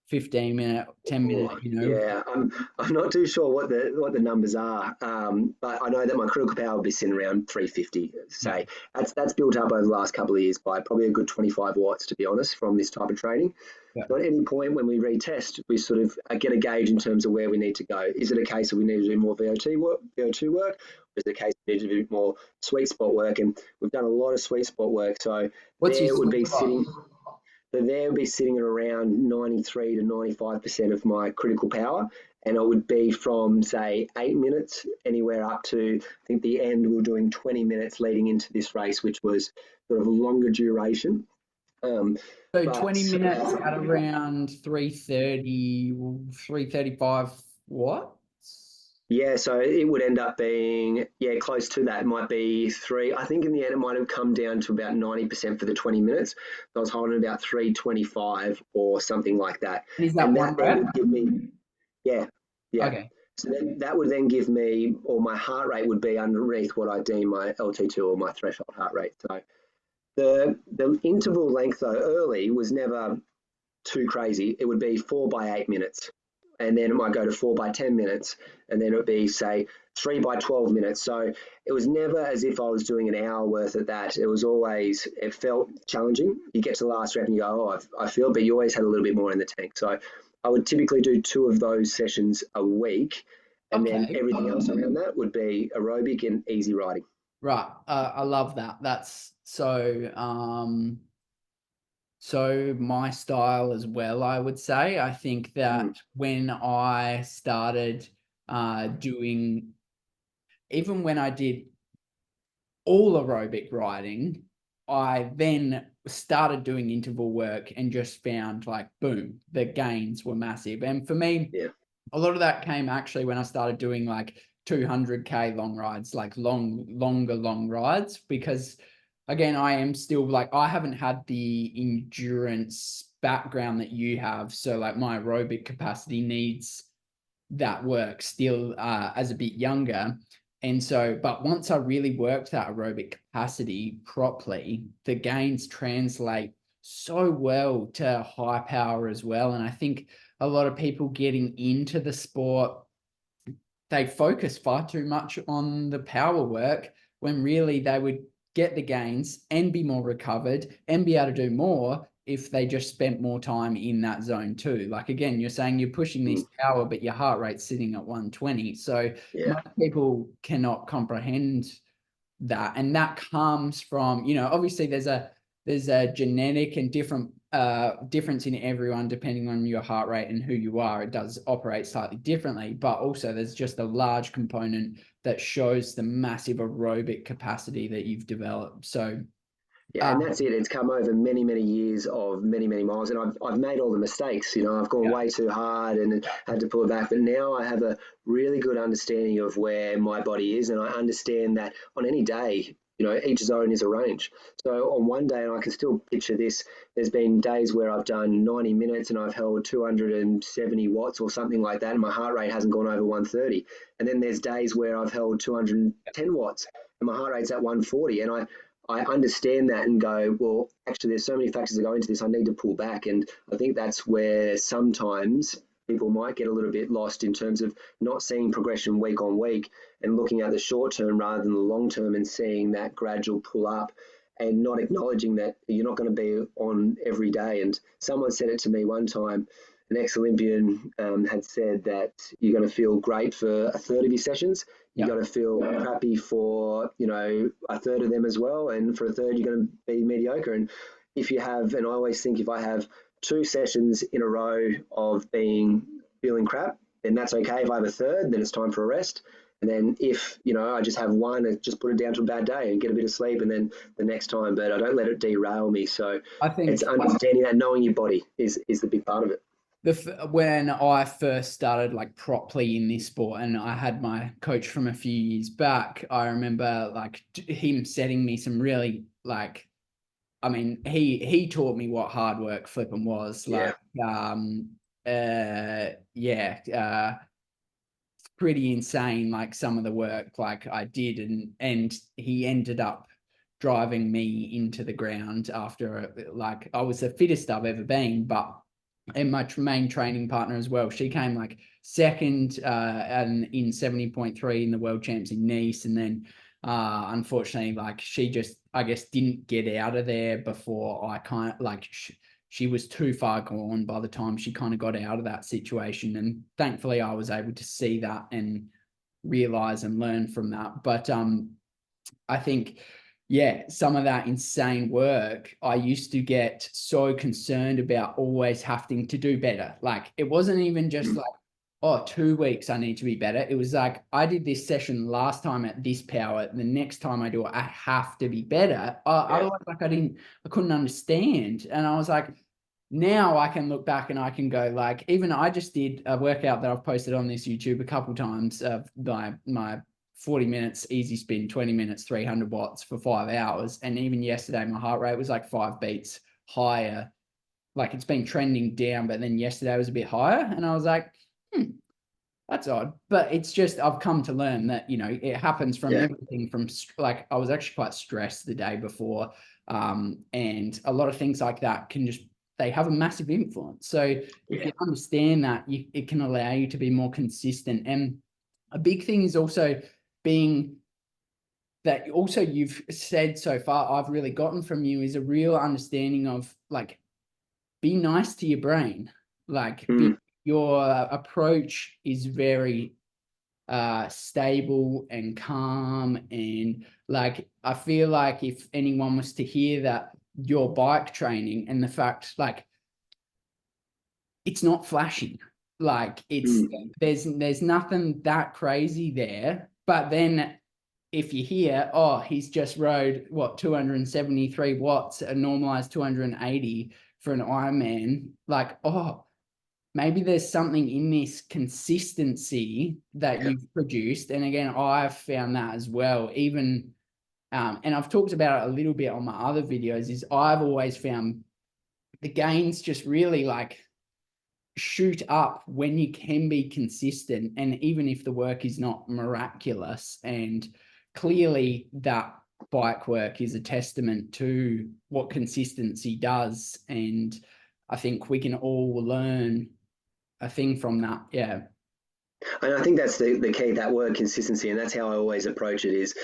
S1: 15 minute, 10 minute?
S2: yeah, I'm not too sure what the numbers are, but I know that my critical power will be sitting around 350.
S1: Yeah.
S2: Say that's built up over the last couple of years by probably a good 25 watts, to be honest, from this type of training.
S1: Yeah.
S2: So at any point when we retest, we sort of get a gauge in terms of where we need to go. Is it a case of we need to do more VO2 work? Or is it a case we need to do more sweet spot work? And we've done a lot of sweet spot work. So
S1: What's your
S2: there would
S1: sweet
S2: be
S1: spot?
S2: sitting. So there would be sitting at around 93 to 95% of my critical power. And it would be from, say, 8 minutes anywhere up to, I think the end, we were doing 20 minutes leading into this race, which was sort of a longer duration.
S1: So
S2: But
S1: 20 minutes at around 330, 335 watts?
S2: yeah, so it would end up being, yeah, close to that. It might be three. I think in the end it might have come down to about 90% for the 20 minutes. So I was holding about 325 or something like that.
S1: And is that
S2: And
S1: one
S2: that then
S1: rep?
S2: would give me, yeah, yeah.
S1: Okay.
S2: So that would then give me, or my heart rate would be underneath what I deem my LT2 or my threshold heart rate. So the interval length though early was never too crazy. It would be 4 by 8 minutes, and then it might go to 4 by 10 minutes, and then it would be, say, 3 by 12 minutes. So it was never as if I was doing an hour worth of that. It was always, it felt challenging. You get to the last rep and you go, oh, I feel, but you always had a little bit more in the tank. So I would typically do 2 of those sessions a week, and then
S1: Okay.
S2: everything else around that would be aerobic and easy riding.
S1: Right. I love that. That's so my style as well, I would say. I think that when I started doing, even when I did all aerobic riding, I then started doing interval work and just found like, boom, the gains were massive. And for me,
S2: Yeah.
S1: a lot of that came actually when I started doing like 200K long rides, like longer long rides, because again, I am still like, I haven't had the endurance background that you have. So like my aerobic capacity needs that work still as a bit younger. And so, but once I really worked that aerobic capacity properly, the gains translate so well to high power as well. And I think a lot of people getting into the sport, they focus far too much on the power work when really they would get the gains and be more recovered and be able to do more if they just spent more time in that zone too. Like, again, you're saying you're pushing this power, but your heart rate's sitting at 120. So
S2: Yeah.
S1: most people cannot comprehend that. And that comes from, obviously there's a genetic and difference in everyone depending on your heart rate and who you are. It does operate slightly differently, but also there's just a large component that shows the massive aerobic capacity that you've developed. So
S2: Yeah, and that's it. It's come over many, many years of many, many miles, and I've made all the mistakes. I've gone
S1: yeah,
S2: way too hard and had to pull it back. But now I have a really good understanding of where my body is, and I understand that on any day, each zone is a range. So on one day, and I can still picture this, there's been days where I've done 90 minutes and I've held 270 watts or something like that, and my heart rate hasn't gone over 130. And then there's days where I've held 210 watts and my heart rate's at 140, and I understand that and go, well, actually, there's so many factors that go into this. I need to pull back. And I think that's where sometimes people might get a little bit lost in terms of not seeing progression week on week and looking at the short term rather than the long term and seeing that gradual pull up. and not acknowledging that you're not going to be on every day. And someone said it to me one time, an ex-Olympian had said that you're going to feel great for a third of your sessions. You're going to feel crappy for, a third of them as well. And for a third, you're going to be mediocre. And if you have, and I always think if I have 2 sessions in a row of feeling crap, then that's okay. If I have a third, then it's time for a rest. And then if, I just have one, I just put it down to a bad day and get a bit of sleep, and then the next time, but I don't let it derail me. So
S1: I think
S2: it's understanding that, knowing your body is the big part of it.
S1: When I first started like properly in this sport, and I had my coach from a few years back, I remember like him setting me some really he taught me what hard work flipping was. Pretty insane, like some of the work like I did, and he ended up driving me into the ground after I was the fittest I've ever been, and my main training partner as well. She came like second and in 70.3 in the world champs in Nice. And then unfortunately, like she just, I guess, didn't get out of there before I kind of like, she was too far gone by the time she kind of got out of that situation. And thankfully I was able to see that and realize and learn from that. But I think, some of that insane work, I used to get so concerned about always having to do better. Like it wasn't even just like, 2 weeks I need to be better. It was like, I did this session last time at this power. The next time I do it, I have to be better. Otherwise, like I couldn't understand. And I was like, now I can look back and I can go like, even I just did a workout that I've posted on this YouTube a couple times of my 40 minutes easy spin, 20 minutes, 300 watts for 5 hours. And even yesterday, my heart rate was like 5 beats higher. Like it's been trending down, but then yesterday was a bit higher. And I was like, that's odd. But it's just, I've come to learn that, it happens from everything from like, I was actually quite stressed the day before. And a lot of things like that they have a massive influence. So if you understand that, it can allow you to be more consistent. And a big thing is also being that also you've said so far, I've really gotten from you is a real understanding of like, be nice to your brain. Like your approach is very stable and calm. And like, I feel like if anyone was to hear that your bike training and the fact like, it's not flashy, like there's nothing that crazy there. But then if you hear, he's just rode 273 watts, a normalized 280 for an Ironman, like, maybe there's something in this consistency that you've produced. And again, I've found that as well, even, and I've talked about it a little bit on my other videos, is I've always found the gains just really like shoot up when you can be consistent. And even if the work is not miraculous, and clearly that bike work is a testament to what consistency does. And I think we can all learn a thing from that. Yeah.
S2: And I think that's the key, that word consistency. And that's how I always approach it is,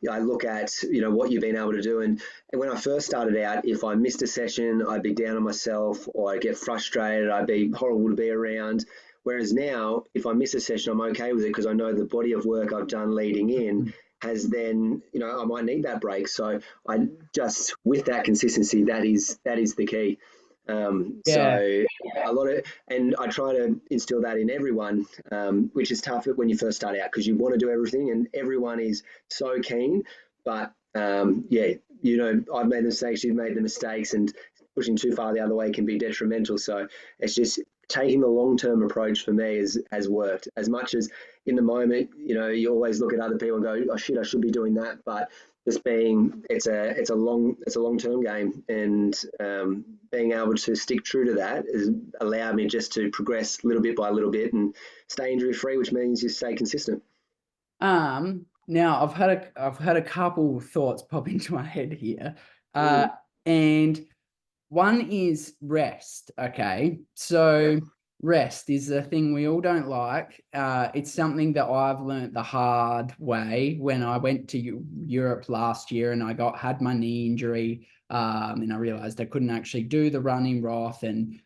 S2: I look at, what you've been able to do. And when I first started out, if I missed a session, I'd be down on myself, or I'd get frustrated. I'd be horrible to be around. Whereas now, if I miss a session, I'm okay with it because I know the body of work I've done leading in has then, I might need that break. So I just, with that consistency, that is the key. So a lot of, and I try to instill that in everyone, which is tough when you first start out because you want to do everything and everyone is so keen. But I've made the mistakes, you've made the mistakes, and pushing too far the other way can be detrimental. So it's just taking the long-term approach for me has worked. As much as in the moment, you always look at other people and go, oh shit, I should be doing that. But just it's a long-term game, and being able to stick true to that has allowed me just to progress little bit by little bit and stay injury-free, which means you stay consistent.
S1: Now I've had a couple thoughts pop into my head here. And one is rest. Okay. So rest is the thing we all don't like. It's something that I've learned the hard way when I went to Europe last year and I had my knee injury, and I realized I couldn't actually do the run in Roth and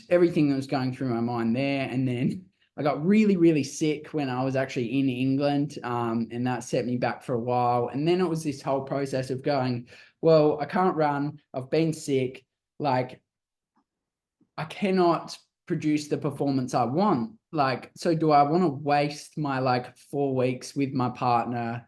S1: everything that was going through my mind there. And then I got really, really sick when I was actually in England, and that set me back for a while. And then it was this whole process of going, well, I can't run. I've been sick. Like, I cannot produce the performance I want. Like, so do I want to waste my like 4 weeks with my partner,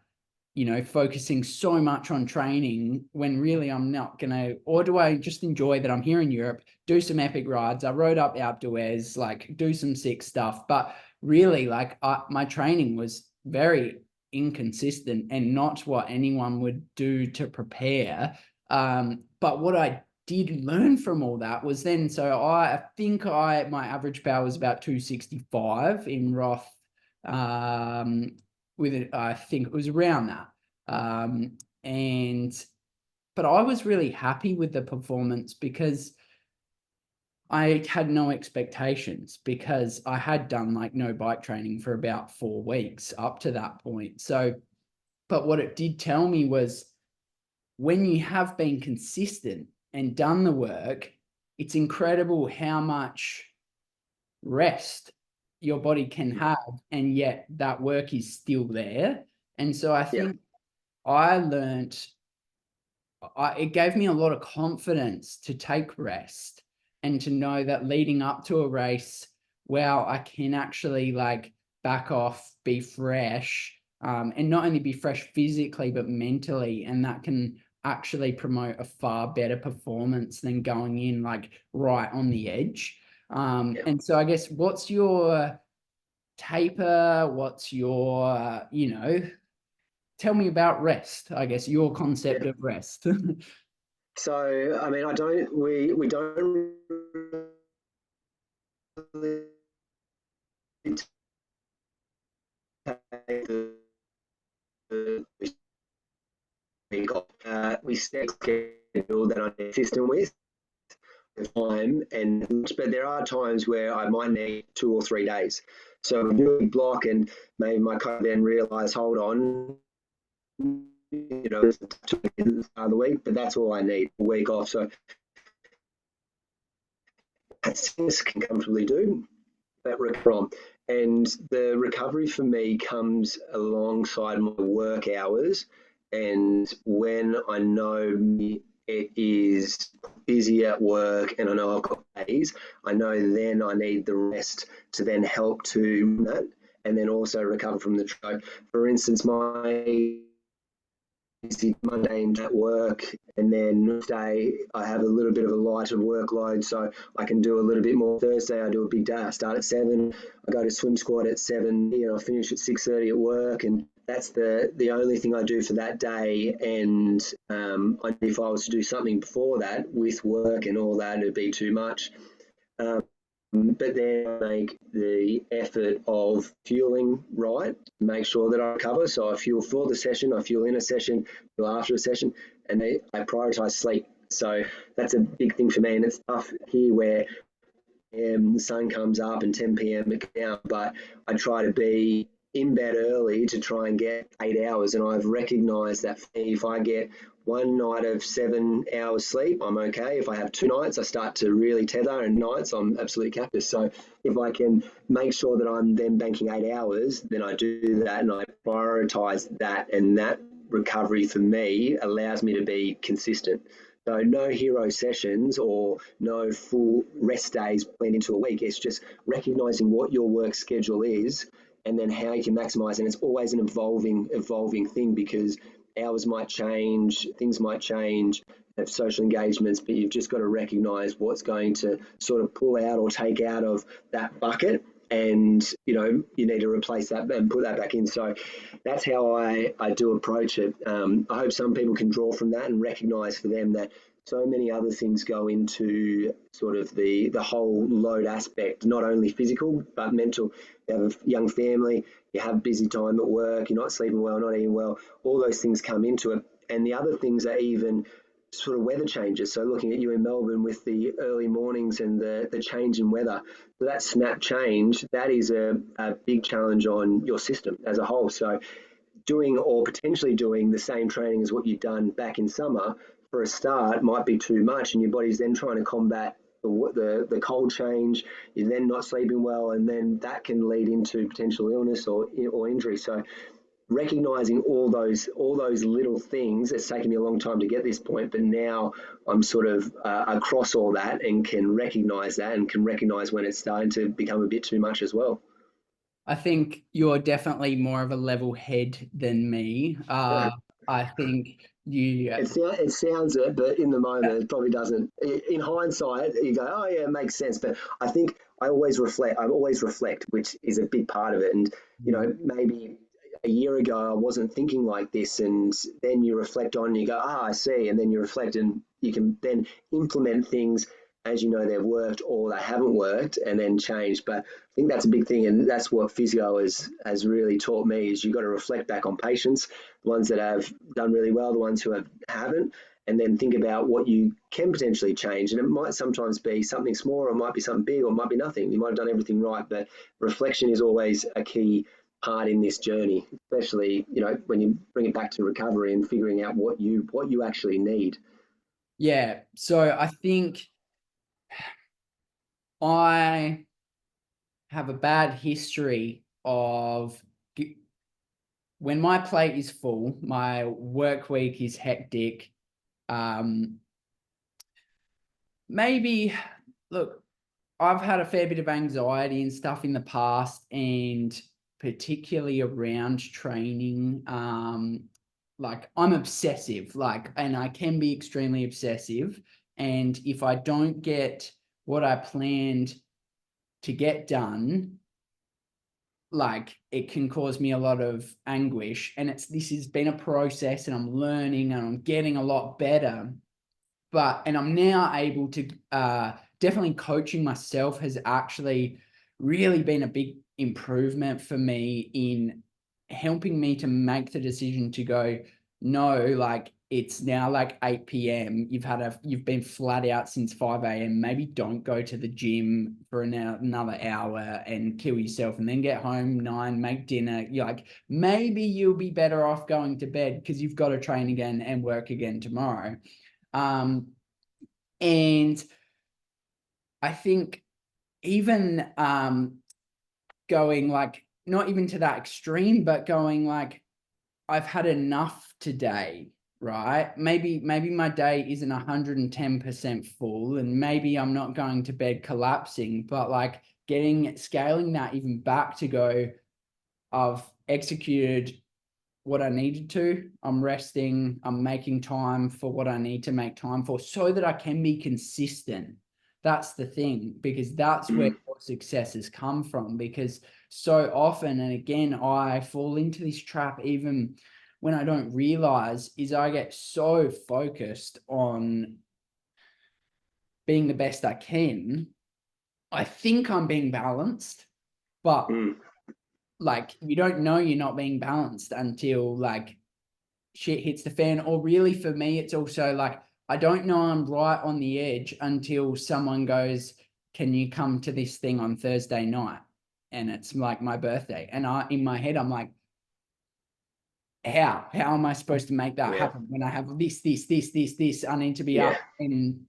S1: you know, focusing so much on training when really I'm not going to, or do I just enjoy that I'm here in Europe, do some epic rides? I rode up Alpe d'Huez, like do some sick stuff, but really like my training was very inconsistent and not what anyone would do to prepare. But what I did learn from all that was then, so I think my average power was about 265 in Roth, with it, I think it was around that. But I was really happy with the performance because I had no expectations, because I had done like no bike training for about 4 weeks up to that point. So, but what it did tell me was, when you have been consistent and done the work, it's incredible how much rest your body can have, and yet that work is still there. And so I think I learned, it gave me a lot of confidence to take rest and to know that leading up to a race, wow, I can actually like back off, be fresh, and not only be fresh physically, but mentally. And that can actually promote a far better performance than going in like right on the edge. And so I guess, what's your taper? What's your, tell me about rest, I guess, your concept of rest.
S2: So, I mean, we don't really take the week off. We set a schedule that I'm consistent with time, but there are times where I might need 2 or 3 days. So we do a block, and maybe my coach then realise, hold on, it's the start of the week, but that's all I need, a week off. So this can comfortably do that from. And the recovery for me comes alongside my work hours. And when I know it is busy at work and I know I've got days, I know then I need the rest to then help to that, and then also recover from the stroke. For instance, my Monday at work, and then Wednesday I have a little bit of a lighter workload, so I can do a little bit more. Thursday I do a big day. I start at 7, I go to swim squad at 7, I finish at 6:30 at work, and that's the only thing I do for that day. And if I was to do something before that with work and all that, it'd be too much. But then I make the effort of fueling right, make sure that I recover. So I fuel for the session, I fuel in a session, fuel after a session, and I prioritise sleep. So that's a big thing for me, and it's tough here where the sun comes up and 10 p.m. it goes down, but I try to be in bed early to try and get 8 hours. And I've recognised that if I get one night of 7 hours sleep, I'm okay. If I have 2 nights, I start to really tether, and nights I'm absolutely cactus. So if I can make sure that I'm then banking 8 hours, then I do that, and I prioritise that, and that recovery for me allows me to be consistent. So no hero sessions or no full rest days planned into a week. It's just recognising what your work schedule is, and then how you can maximise. And it's always an evolving thing, because hours might change, things might change, have social engagements, but you've just got to recognise what's going to sort of pull out or take out of that bucket, and you need to replace that and put that back in. So that's how I do approach it. I hope some people can draw from that and recognise for them that so many other things go into sort of the whole load aspect, not only physical but mental. You have a young family, you have busy time at work, you're not sleeping well, not eating well, all those things come into it. And the other things are even sort of weather changes. So looking at you in Melbourne with the early mornings and the change in weather, so that snap change, that is a big challenge on your system as a whole. So doing or potentially doing the same training as what you've done back in summer for a start might be too much, and your body's then trying to combat the cold change. You're then not sleeping well, and then that can lead into potential illness or injury. So recognizing all those little things, it's taken me a long time to get this point, but now I'm sort of across all that and can recognize that, and can recognize when it's starting to become a bit too much as well.
S1: I think you're definitely more of a level head than me. I think you,
S2: It sounds it, but in the moment, it probably doesn't. In hindsight, you go, "Oh yeah, it makes sense." But I think I always reflect, which is a big part of it. And maybe a year ago I wasn't thinking like this, and then you reflect on, and you go, "Ah, I see," and then you reflect, and you can then implement things as you know they've worked or they haven't worked, and then change. But I think that's a big thing, and that's what physio has really taught me, is you've got to reflect back on patients, the ones that have done really well, the ones who haven't, and then think about what you can potentially change. And it might sometimes be something small, or it might be something big, or it might be nothing. You might have done everything right, but reflection is always a key part in this journey, especially when you bring it back to recovery and figuring out what you actually need.
S1: yeah. So I think I have a bad history of when my plate is full, my work week is hectic. Maybe, look, I've had a fair bit of anxiety and stuff in the past, and particularly around training. Like I'm obsessive, and I can be extremely obsessive. And if I don't get what I planned to get done, like it can cause me a lot of anguish. And this has been a process, and I'm learning and I'm getting a lot better. And I'm now able to, definitely coaching myself has actually really been a big improvement for me in helping me to make the decision to go, no, like it's now like 8 p.m. You've been flat out since 5 a.m. Maybe don't go to the gym for another hour and kill yourself, and then get home 9, make dinner. You're like, maybe you'll be better off going to bed because you've got to train again and work again tomorrow. And I think even going like, not even to that extreme, but going like, I've had enough today, right? Maybe my day isn't 110% full, and maybe I'm not going to bed collapsing, but like scaling that even back to go, I've executed what I needed to. I'm resting. I'm making time for what I need to make time for, so that I can be consistent. That's the thing, because that's where success has come from. Because so often, and again, I fall into this trap even when I don't realize, is I get so focused on being the best I can. I think I'm being balanced, but like you don't know you're not being balanced until like shit hits the fan. Or really for me, it's also like, I don't know I'm right on the edge until someone goes, can you come to this thing on Thursday night? And it's like my birthday. And in my head, I'm like, how am I supposed to make that happen when I have this, I need to be up. And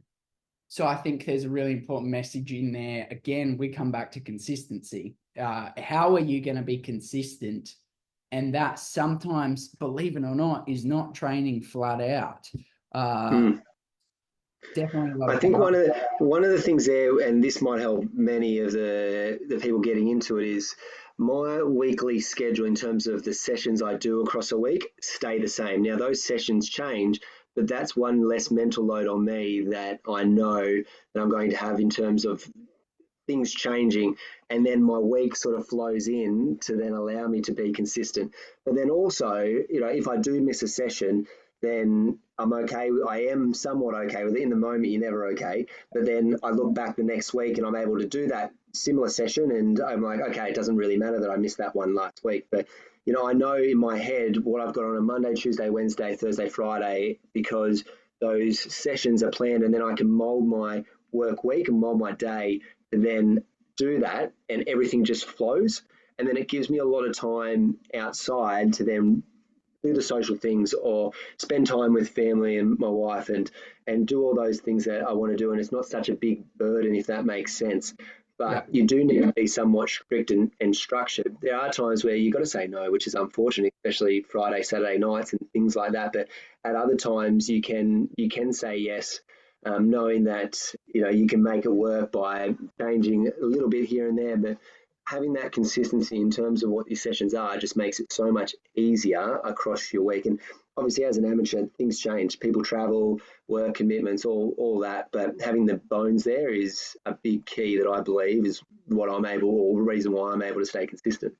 S1: so I think there's a really important message in there. Again, we come back to consistency. How are you going to be consistent? And that sometimes, believe it or not, is not training flat out. Definitely a lot
S2: I
S1: of
S2: think one of the things there, and this might help many of the people getting into it, is my weekly schedule in terms of the sessions I do across a week stay the same. Now those sessions change, but that's one less mental load on me that I know that I'm going to have in terms of things changing, and then my week sort of flows in to then allow me to be consistent. But then also, if I do miss a session, then I'm okay. I am somewhat okay with it. In the moment, you're never okay. But then I look back the next week and I'm able to do that similar session, and I'm like, okay, it doesn't really matter that I missed that one last week. But I know in my head what I've got on a Monday, Tuesday, Wednesday, Thursday, Friday, because those sessions are planned, and then I can mold my work week and mold my day to then do that, and everything just flows. And then it gives me a lot of time outside to then do the social things or spend time with family and my wife and do all those things that I want to do. And it's not such a big burden, if that makes sense. But you do need to be somewhat strict and structured. There are times where you've got to say no, which is unfortunate, especially Friday, Saturday nights and things like that. But at other times you can say yes, knowing that you can make it work by changing a little bit here and there. But having that consistency in terms of what your sessions are just makes it so much easier across your week. And obviously, as an amateur, things change. People travel, work commitments, all that. But having the bones there is a big key that I believe is what I'm able, or the reason why I'm able to stay consistent.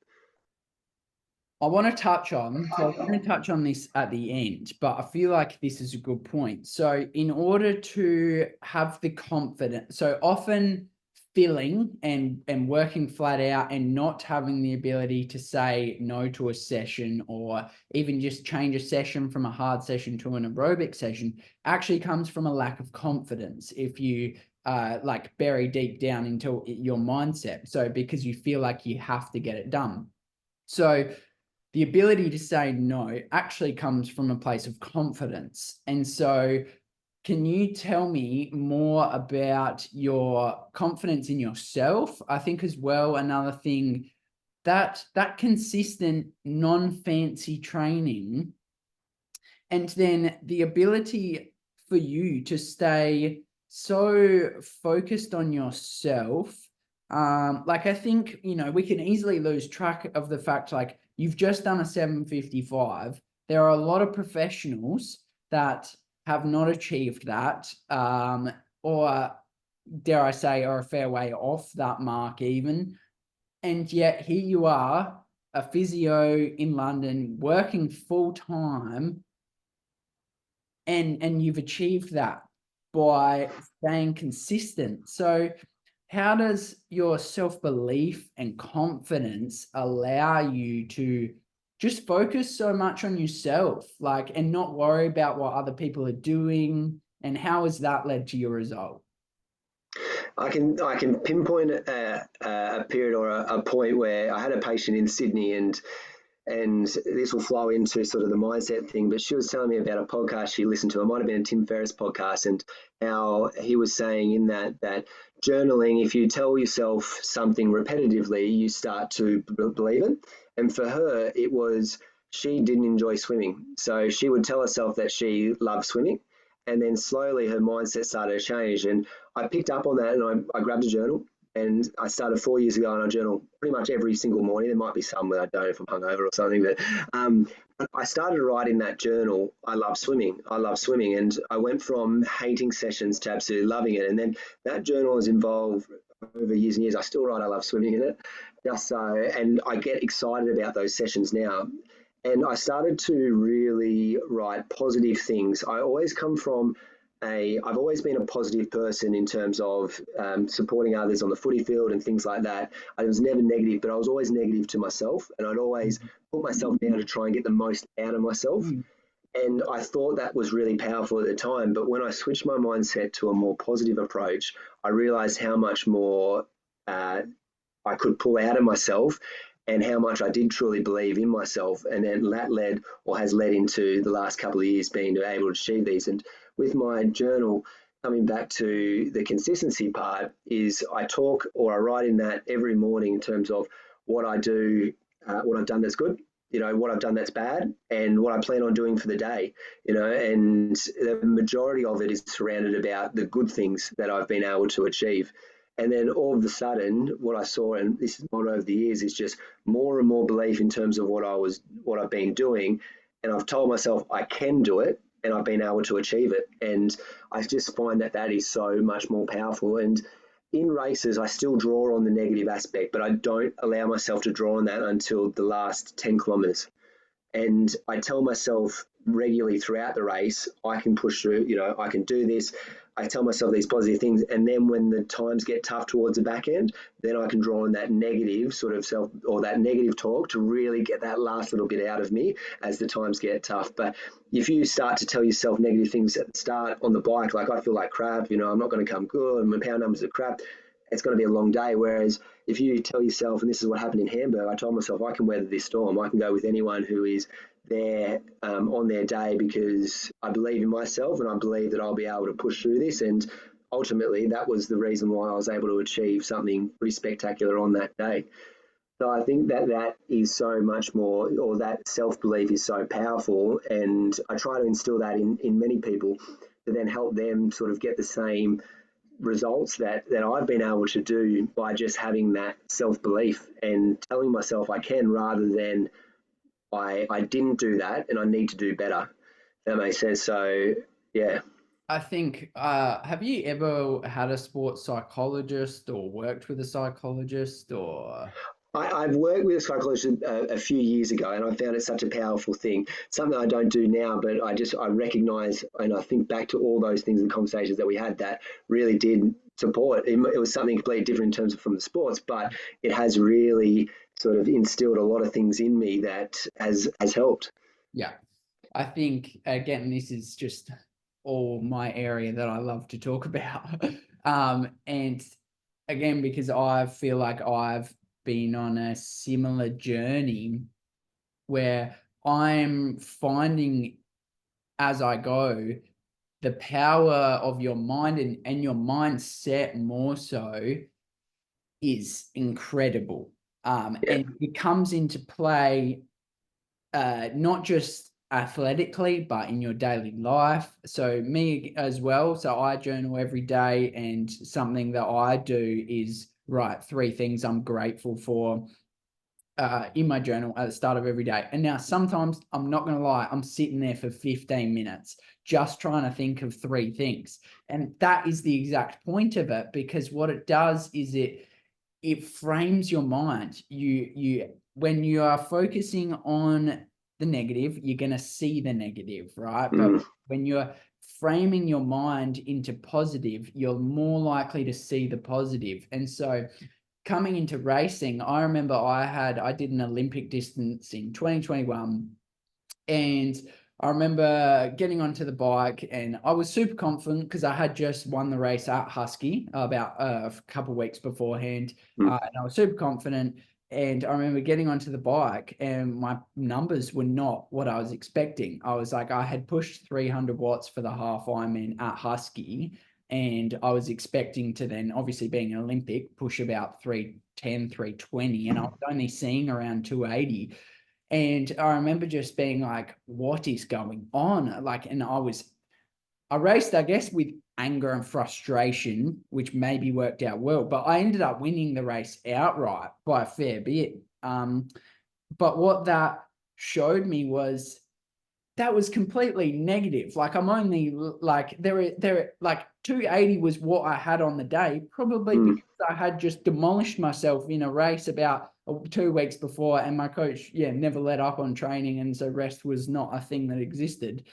S1: I want to touch on this at the end, but I feel like this is a good point. So in order to have the confidence, so often filling and working flat out and not having the ability to say no to a session, or even just change a session from a hard session to an aerobic session, actually comes from a lack of confidence if you like bury deep down into your mindset. So because you feel like you have to get it done. So the ability to say no actually comes from a place of confidence. And so can you tell me more about your confidence in yourself? I think as well, another thing, that consistent non-fancy training, and then the ability for you to stay so focused on yourself. Like I think, we can easily lose track of the fact, like, you've just done a 7:55. There are a lot of professionals that have not achieved that, or dare I say, are a fair way off that mark even. And yet here you are, a physio in London, working full time, and you've achieved that by staying consistent. So how does your self-belief and confidence allow you to just focus so much on yourself, like, and not worry about what other people are doing? And how has that led to your result?
S2: I can pinpoint a period or a point where I had a patient in Sydney, and this will flow into sort of the mindset thing, but she was telling me about a podcast she listened to. It might have been a Tim Ferriss podcast, and how he was saying in that journaling, if you tell yourself something repetitively, you start to believe it. And for her, it was, she didn't enjoy swimming. So she would tell herself that she loved swimming, and then slowly her mindset started to change. And I picked up on that, and I grabbed a journal. And I started 4 years ago, and I journal pretty much every single morning. There might be some where I don't, if I'm hungover or something, but I started to write in that journal, I love swimming. And I went from hating sessions to absolutely loving it. And then that journal has evolved over years and years. I still write I love swimming in it, just so, and I get excited about those sessions now. And I started to really write positive things. I always come from I've always been a positive person in terms of supporting others on the footy field and things like that. I was never negative, but I was always negative to myself, and I'd always put myself down to try and get the most out of myself. And I thought that was really powerful at the time. But when I switched my mindset to a more positive approach, I realized how much more I could pull out of myself, and how much I did truly believe in myself. And then that led, or has led, into the last couple of years being able to achieve these. And with my journal, coming back to the consistency part, is I talk, or I write in that every morning in terms of what I do, what I've done that's good, what I've done that's bad, and what I plan on doing for the day, and the majority of it is surrounded about the good things that I've been able to achieve. And then all of a sudden, what I saw, and this is more over the years, is just more and more belief in terms of what I've been doing. And I've told myself I can do it, and I've been able to achieve it. And I just find that is so much more powerful. And in races, I still draw on the negative aspect, but I don't allow myself to draw on that until the last 10 kilometers. And I tell myself regularly throughout the race, I can push through, I can do this. I tell myself these positive things. And then when the times get tough towards the back end, then I can draw on that negative sort of self or that negative talk to really get that last little bit out of me as the times get tough. But if you start to tell yourself negative things at the start on the bike, like I feel like crap, I'm not going to come good, my pound numbers are crap, it's going to be a long day. Whereas if you tell yourself, and this is what happened in Hamburg, I told myself I can weather this storm. I can go with anyone who is there on their day because I believe in myself and I believe that I'll be able to push through this. And ultimately, that was the reason why I was able to achieve something pretty spectacular on that day. So I think that is so much more, or that self-belief is so powerful. And I try to instill that in many people to then help them sort of get the same results that I've been able to do by just having that self-belief and telling myself I can, rather than I didn't do that and I need to do better. That makes sense. So yeah.
S1: I think, have you ever had a sports psychologist or worked with a psychologist or?
S2: I've worked with a psychologist a few years ago, and I found it such a powerful thing. Something I don't do now, but I recognise and I think back to all those things and conversations that we had that really did support. It was something completely different in terms of from the sports, but it has really sort of instilled a lot of things in me that has helped.
S1: Yeah, I think again, this is just all my area that I love to talk about. And again, because I feel like I've been on a similar journey where I'm finding as I go the power of your mind and your mindset more so is incredible.
S2: Yeah.
S1: And it comes into play not just athletically, but in your daily life. So me as well. So I journal every day, and something that I do is write 3 things I'm grateful for in my journal at the start of every day. And now sometimes, I'm not going to lie, I'm sitting there for 15 minutes just trying to think of 3 things. And that is the exact point of it, because what it does is it frames your mind. When you are focusing on the negative, you're going to see the negative, right? But when you're framing your mind into positive, you're more likely to see the positive. And so coming into racing, I remember I did an Olympic distance in 2021, and I remember getting onto the bike and I was super confident because I had just won the race at Husky about a couple of weeks beforehand. And I was super confident. And I remember getting onto the bike and my numbers were not what I was expecting. I was like, I had pushed 300 watts for the half Ironman at Husky. And I was expecting to then, obviously being an Olympic, push about 310, 320. And I was only seeing around 280. And I remember just being like, what is going on? Like, and I raced, I guess, with anger and frustration, which maybe worked out well, but I ended up winning the race outright by a fair bit. But what that showed me was that was completely negative. Like, I'm only like, there, like 280 was what I had on the day, probably because I had just demolished myself in a race about 2 weeks before, and my coach, never let up on training, and so rest was not a thing that existed.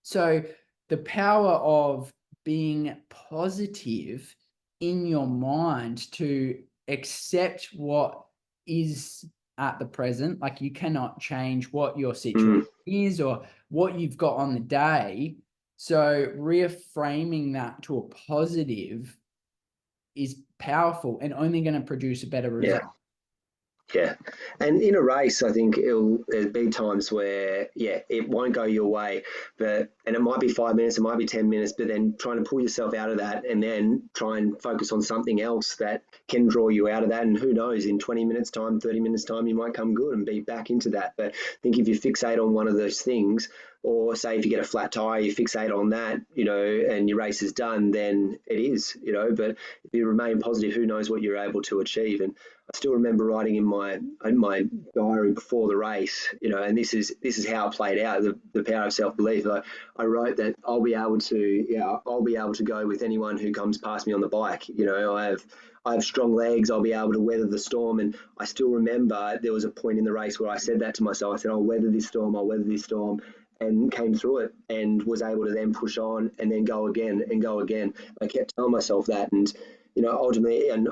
S1: So the power of being positive in your mind to accept what is at the present, like you cannot change what your situation is or what you've got on the day. So reframing that to a positive is powerful and only going to produce a better result.
S2: Yeah. And in a race, I think there'll be times where, it won't go your way, and it might be 5 minutes, it might be 10 minutes, but then trying to pull yourself out of that and then try and focus on something else that can draw you out of that. And who knows, in 20 minutes time, 30 minutes time, you might come good and be back into that. But I think if you fixate on one of those things, or say if you get a flat tire, you fixate on that, and your race is done, then it is, but if you remain positive, who knows what you're able to achieve. And I still remember writing in my diary before the race, and this is how it played out, the power of self-belief. I wrote that I'll be able to go with anyone who comes past me on the bike. I have strong legs. I'll be able to weather the storm. And I still remember there was a point in the race where I said that to myself. I said, I'll weather this storm. I'll weather this storm, and came through it and was able to then push on and then go again and go again. I kept telling myself that, and ultimately, and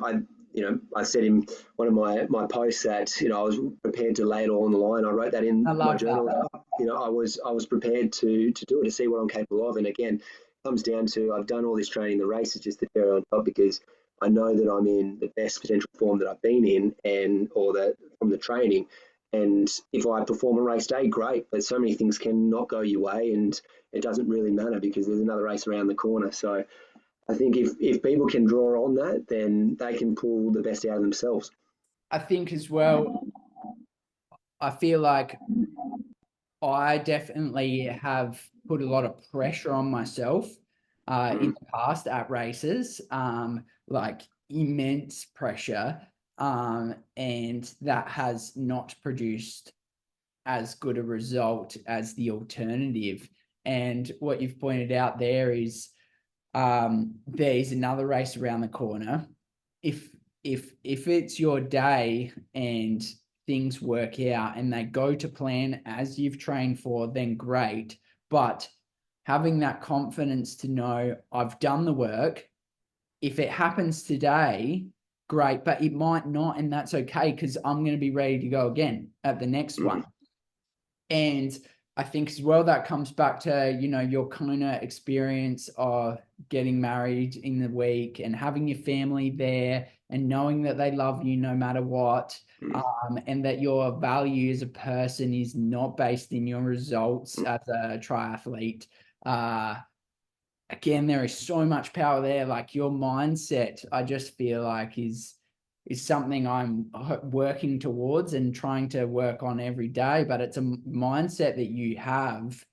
S2: I said in one of my posts that I was prepared to lay it all on the line. I wrote that in
S1: I
S2: my
S1: love
S2: journal.
S1: that.
S2: I was prepared to do it, to see what I'm capable of. And again, it comes down to, I've done all this training. The race is just the cherry on top, because I know that I'm in the best potential form that I've been in, from the training. And if I perform a race day, great. But so many things cannot go your way, and it doesn't really matter because there's another race around the corner. So I think if people can draw on that, then they can pull the best out of themselves.
S1: I think as well, I feel like I definitely have put a lot of pressure on myself in the past at races, like immense pressure, and that has not produced as good a result as the alternative. And what you've pointed out there is there's another race around the corner. If it's your day and things work out and they go to plan as you've trained for, then great. But having that confidence to know I've done the work. If it happens today, great, but it might not, and that's okay, because I'm going to be ready to go again at the next one. And I think as well that comes back to, your kind of experience of getting married in the week and having your family there and knowing that they love you no matter what, and that your value as a person is not based in your results as a triathlete. Again, there is so much power there. Like your mindset, I just feel like is something I'm working towards and trying to work on every day. But it's a mindset that you have,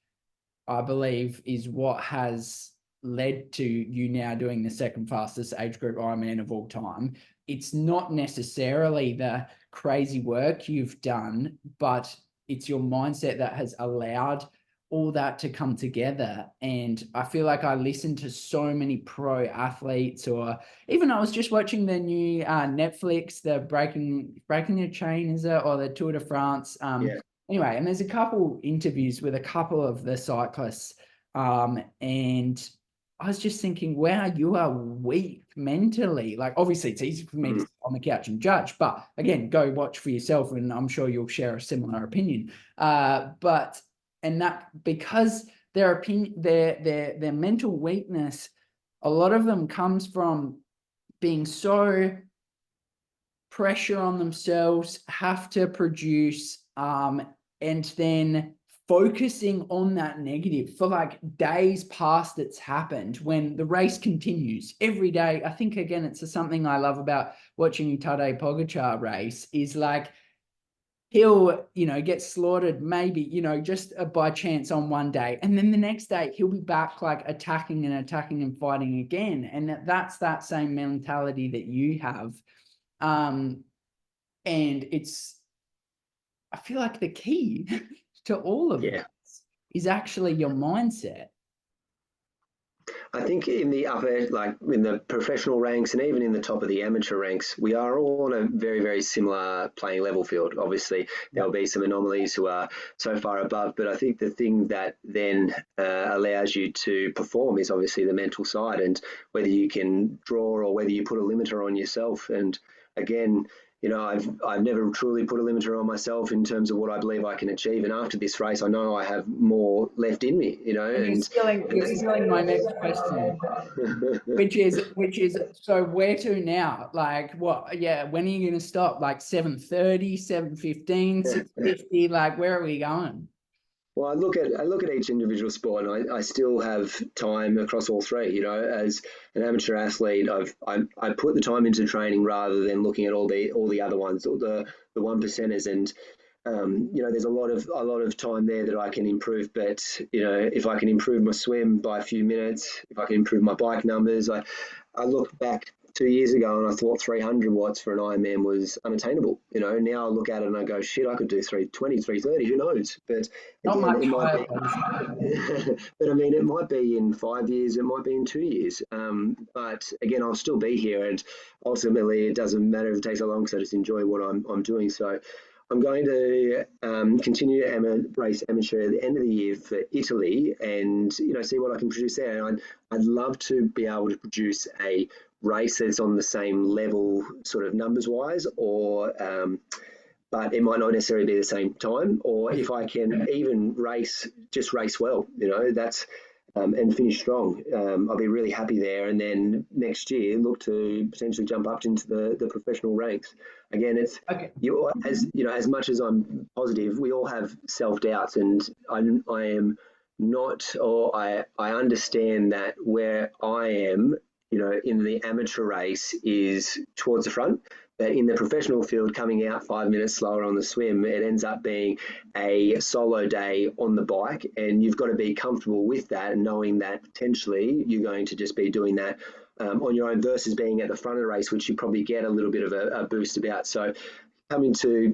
S1: I believe, is what has led to you now doing the second fastest age group Ironman of all time. It's not necessarily the crazy work you've done, but it's your mindset that has allowed all that to come together. And I feel like I listen to so many pro athletes, or even I was just watching the new Netflix, the Breaking the Chain, is it, or the Tour de France. Anyway, and there's a couple interviews with a couple of the cyclists, and I was just thinking, wow, you are weak mentally. Like, obviously it's easy for me to sit on the couch and judge, but again, go watch for yourself, and I'm sure you'll share a similar opinion. And that, because their opinion, their mental weakness, a lot of them comes from being so pressure on themselves, have to produce, and then focusing on that negative for like days past it's happened, when the race continues every day. I think, again, it's something I love about watching Tadej Pogačar race, is like, he'll, get slaughtered maybe, just by chance on one day. And then the next day he'll be back, like attacking and fighting again. And that's that same mentality that you have. And I feel like the key to all of it is actually your mindset.
S2: I think in the upper, like in the professional ranks and even in the top of the amateur ranks, we are all on a very, very similar playing level field. Obviously, there'll be some anomalies who are so far above, but I think the thing that then allows you to perform is obviously the mental side, and whether you can draw or whether you put a limiter on yourself. And again, I've never truly put a limiter on myself in terms of what I believe I can achieve. And after this race, I know I have more left in me,
S1: And you're stealing my next question, which is, so where to now? Like, what? Yeah, when are you going to stop? Like 7:30, 7:15, 6:50? Like, where are we going?
S2: Well, I look at each individual sport, and I still have time across all three. As an amateur athlete, I put the time into training rather than looking at all the other ones, all the one percenters, and there's a lot of time there that I can improve. But if I can improve my swim by a few minutes, if I can improve my bike numbers, I look back 2 years ago, and I thought 300 watts for an Ironman was unattainable. Now I look at it and I go, shit, I could do 320, 330, who knows? But
S1: Not
S2: again,
S1: much
S2: it might
S1: higher.
S2: be, but I mean, it might be in 5 years, it might be in 2 years. But again, I'll still be here, and ultimately, it doesn't matter if it takes so long, because I just enjoy what I'm doing. So I'm going to continue to race amateur at the end of the year for Italy, and see what I can produce there. And I'd love to be able to produce a race that's on the same level, sort of numbers wise, or but it might not necessarily be the same time. Or if I can even just race well, that's and finish strong. I'll be really happy there. And then next year, look to potentially jump up into the professional ranks. Again, it's
S1: Okay.
S2: as much as I'm positive, we all have self doubts, and I am not, or I understand that where I am, in the amateur race is towards the front. But in the professional field, coming out 5 minutes slower on the swim, it ends up being a solo day on the bike, and you've got to be comfortable with that and knowing that potentially you're going to just be doing that on your own, versus being at the front of the race, which you probably get a little bit of a boost about. So coming to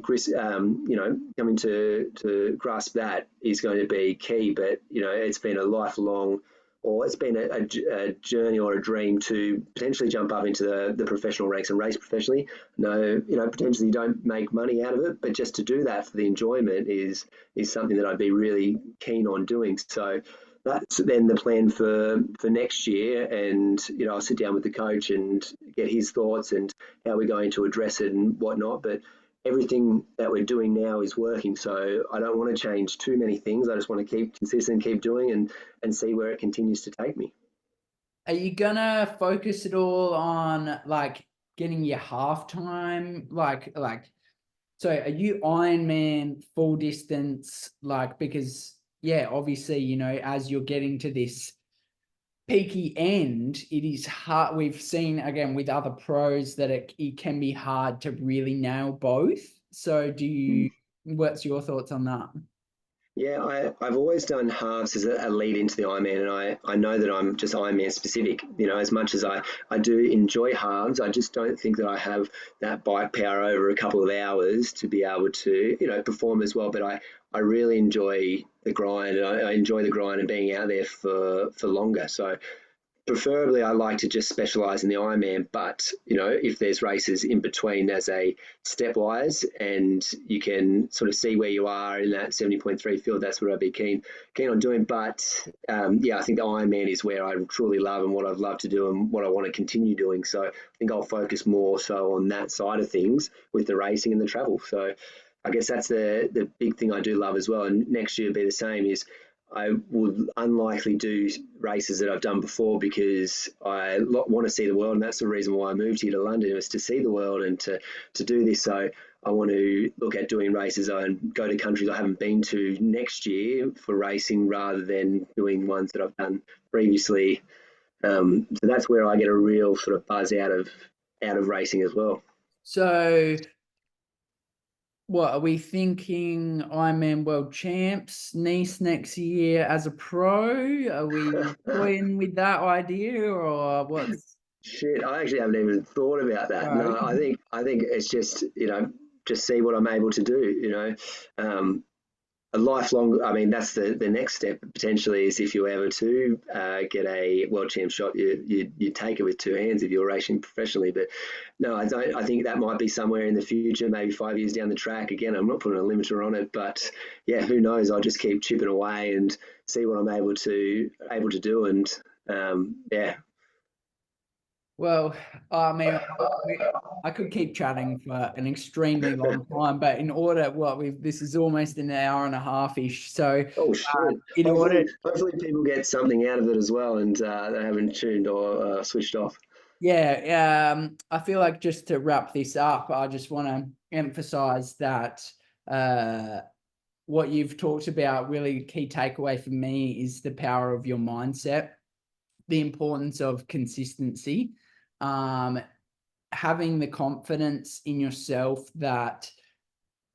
S2: grasp that is going to be key. But it's been a lifelong, or it's been a journey or a dream to potentially jump up into the professional ranks and race professionally. No, potentially you don't make money out of it, but just to do that for the enjoyment is something that I'd be really keen on doing. So that's then the plan for next year. And I'll sit down with the coach and get his thoughts and how we're going to address it and whatnot. But everything that we're doing now is working, so I don't want to change too many things. I just want to keep consistent, keep doing, and see where it continues to take me.
S1: Are you gonna focus it all on like getting your half time? So are you Ironman full distance? Because obviously, as you're getting to this peaky end, it is hard. We've seen again with other pros that it can be hard to really nail both. So what's your thoughts on that?
S2: Yeah, I've always done halves as a lead into the Ironman, and I know that I'm just Ironman specific. As much as I do enjoy halves, I just don't think that I have that bike power over a couple of hours to be able to, perform as well. But I really enjoy the grind, and I enjoy the grind and being out there for longer. So preferably I like to just specialize in the Ironman, but if there's races in between as a stepwise, and you can sort of see where you are in that 70.3 field, that's what I'd be keen on doing. But I think the Ironman is where I truly love and what I've loved to do and what I want to continue doing. So I think I'll focus more so on that side of things with the racing and the travel. So I guess that's the big thing I do love as well. And next year will be the same. Is I would unlikely do races that I've done before, because I want to see the world, and that's the reason why I moved here to London, was to see the world and to do this. So I want to look at doing races and go to countries I haven't been to next year for racing, rather than doing ones that I've done previously. So that's where I get a real sort of buzz out of racing as well.
S1: So what are we thinking? Ironman World Champs, Nice next year as a pro? Are we toying with that idea, or what's?
S2: Shit, I actually haven't even thought about that. No, I think it's just just see what I'm able to do. A lifelong. I mean, that's the next step potentially, is if you ever to get a world champ shot, you take it with two hands if you're racing professionally. But no, I don't. I think that might be somewhere in the future, maybe 5 years down the track. Again, I'm not putting a limiter on it, but yeah, who knows? I'll just keep chipping away and see what I'm able to do, and yeah.
S1: Well, I mean, I could keep chatting for an extremely long time, but this is almost an hour and a half-ish. So,
S2: Oh shit!
S1: in order,
S2: Hopefully people get something out of it as well, and they haven't tuned or switched off.
S1: I feel like just to wrap this up, I just want to emphasize that what you've talked about, really key takeaway for me, is the power of your mindset, the importance of consistency, having the confidence in yourself that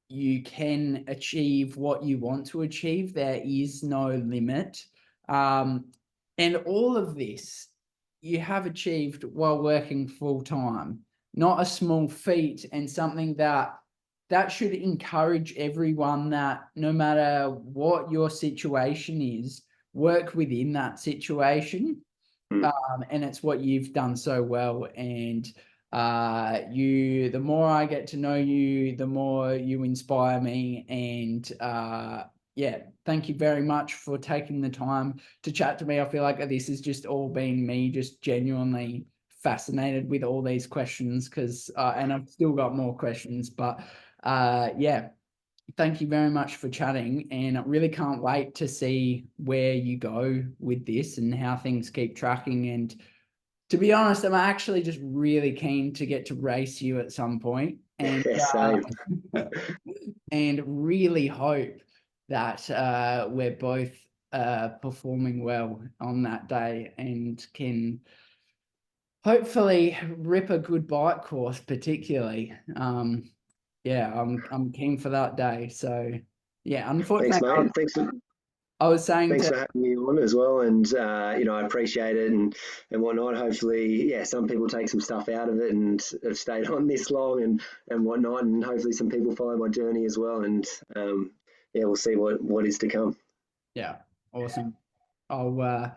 S1: you can achieve what you want to achieve. There is no limit. And all of this you have achieved while working full time. Not a small feat, and something that should encourage everyone that no matter what your situation is, work within that situation.
S2: Mm.
S1: And it's what you've done so well. And the more I get to know you, the more you inspire me. And yeah, thank you very much for taking the time to chat to me. I feel like this has just all been me just genuinely fascinated with all these questions, because and I've still got more questions, but yeah, thank you very much for chatting, and I really can't wait to see where you go with this and how things keep tracking. And to be honest, I'm actually just really keen to get to race you at some point, and
S2: Same.
S1: and really hope that we're both performing well on that day and can hopefully rip a good bike course, particularly. Yeah, I'm keen for that day. So yeah,
S2: Thanks,
S1: unfortunately,
S2: mate.
S1: I was saying
S2: Thanks
S1: to,
S2: for having me on as well, and I appreciate it and whatnot. Hopefully, yeah, some people take some stuff out of it and have stayed on this long and whatnot, and hopefully some people follow my journey as well. And yeah, we'll see what is to come.
S1: yeah, awesome. I'll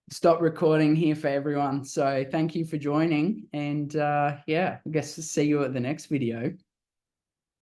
S1: stop recording here for everyone. So thank you for joining, and yeah, I guess see you at the next video.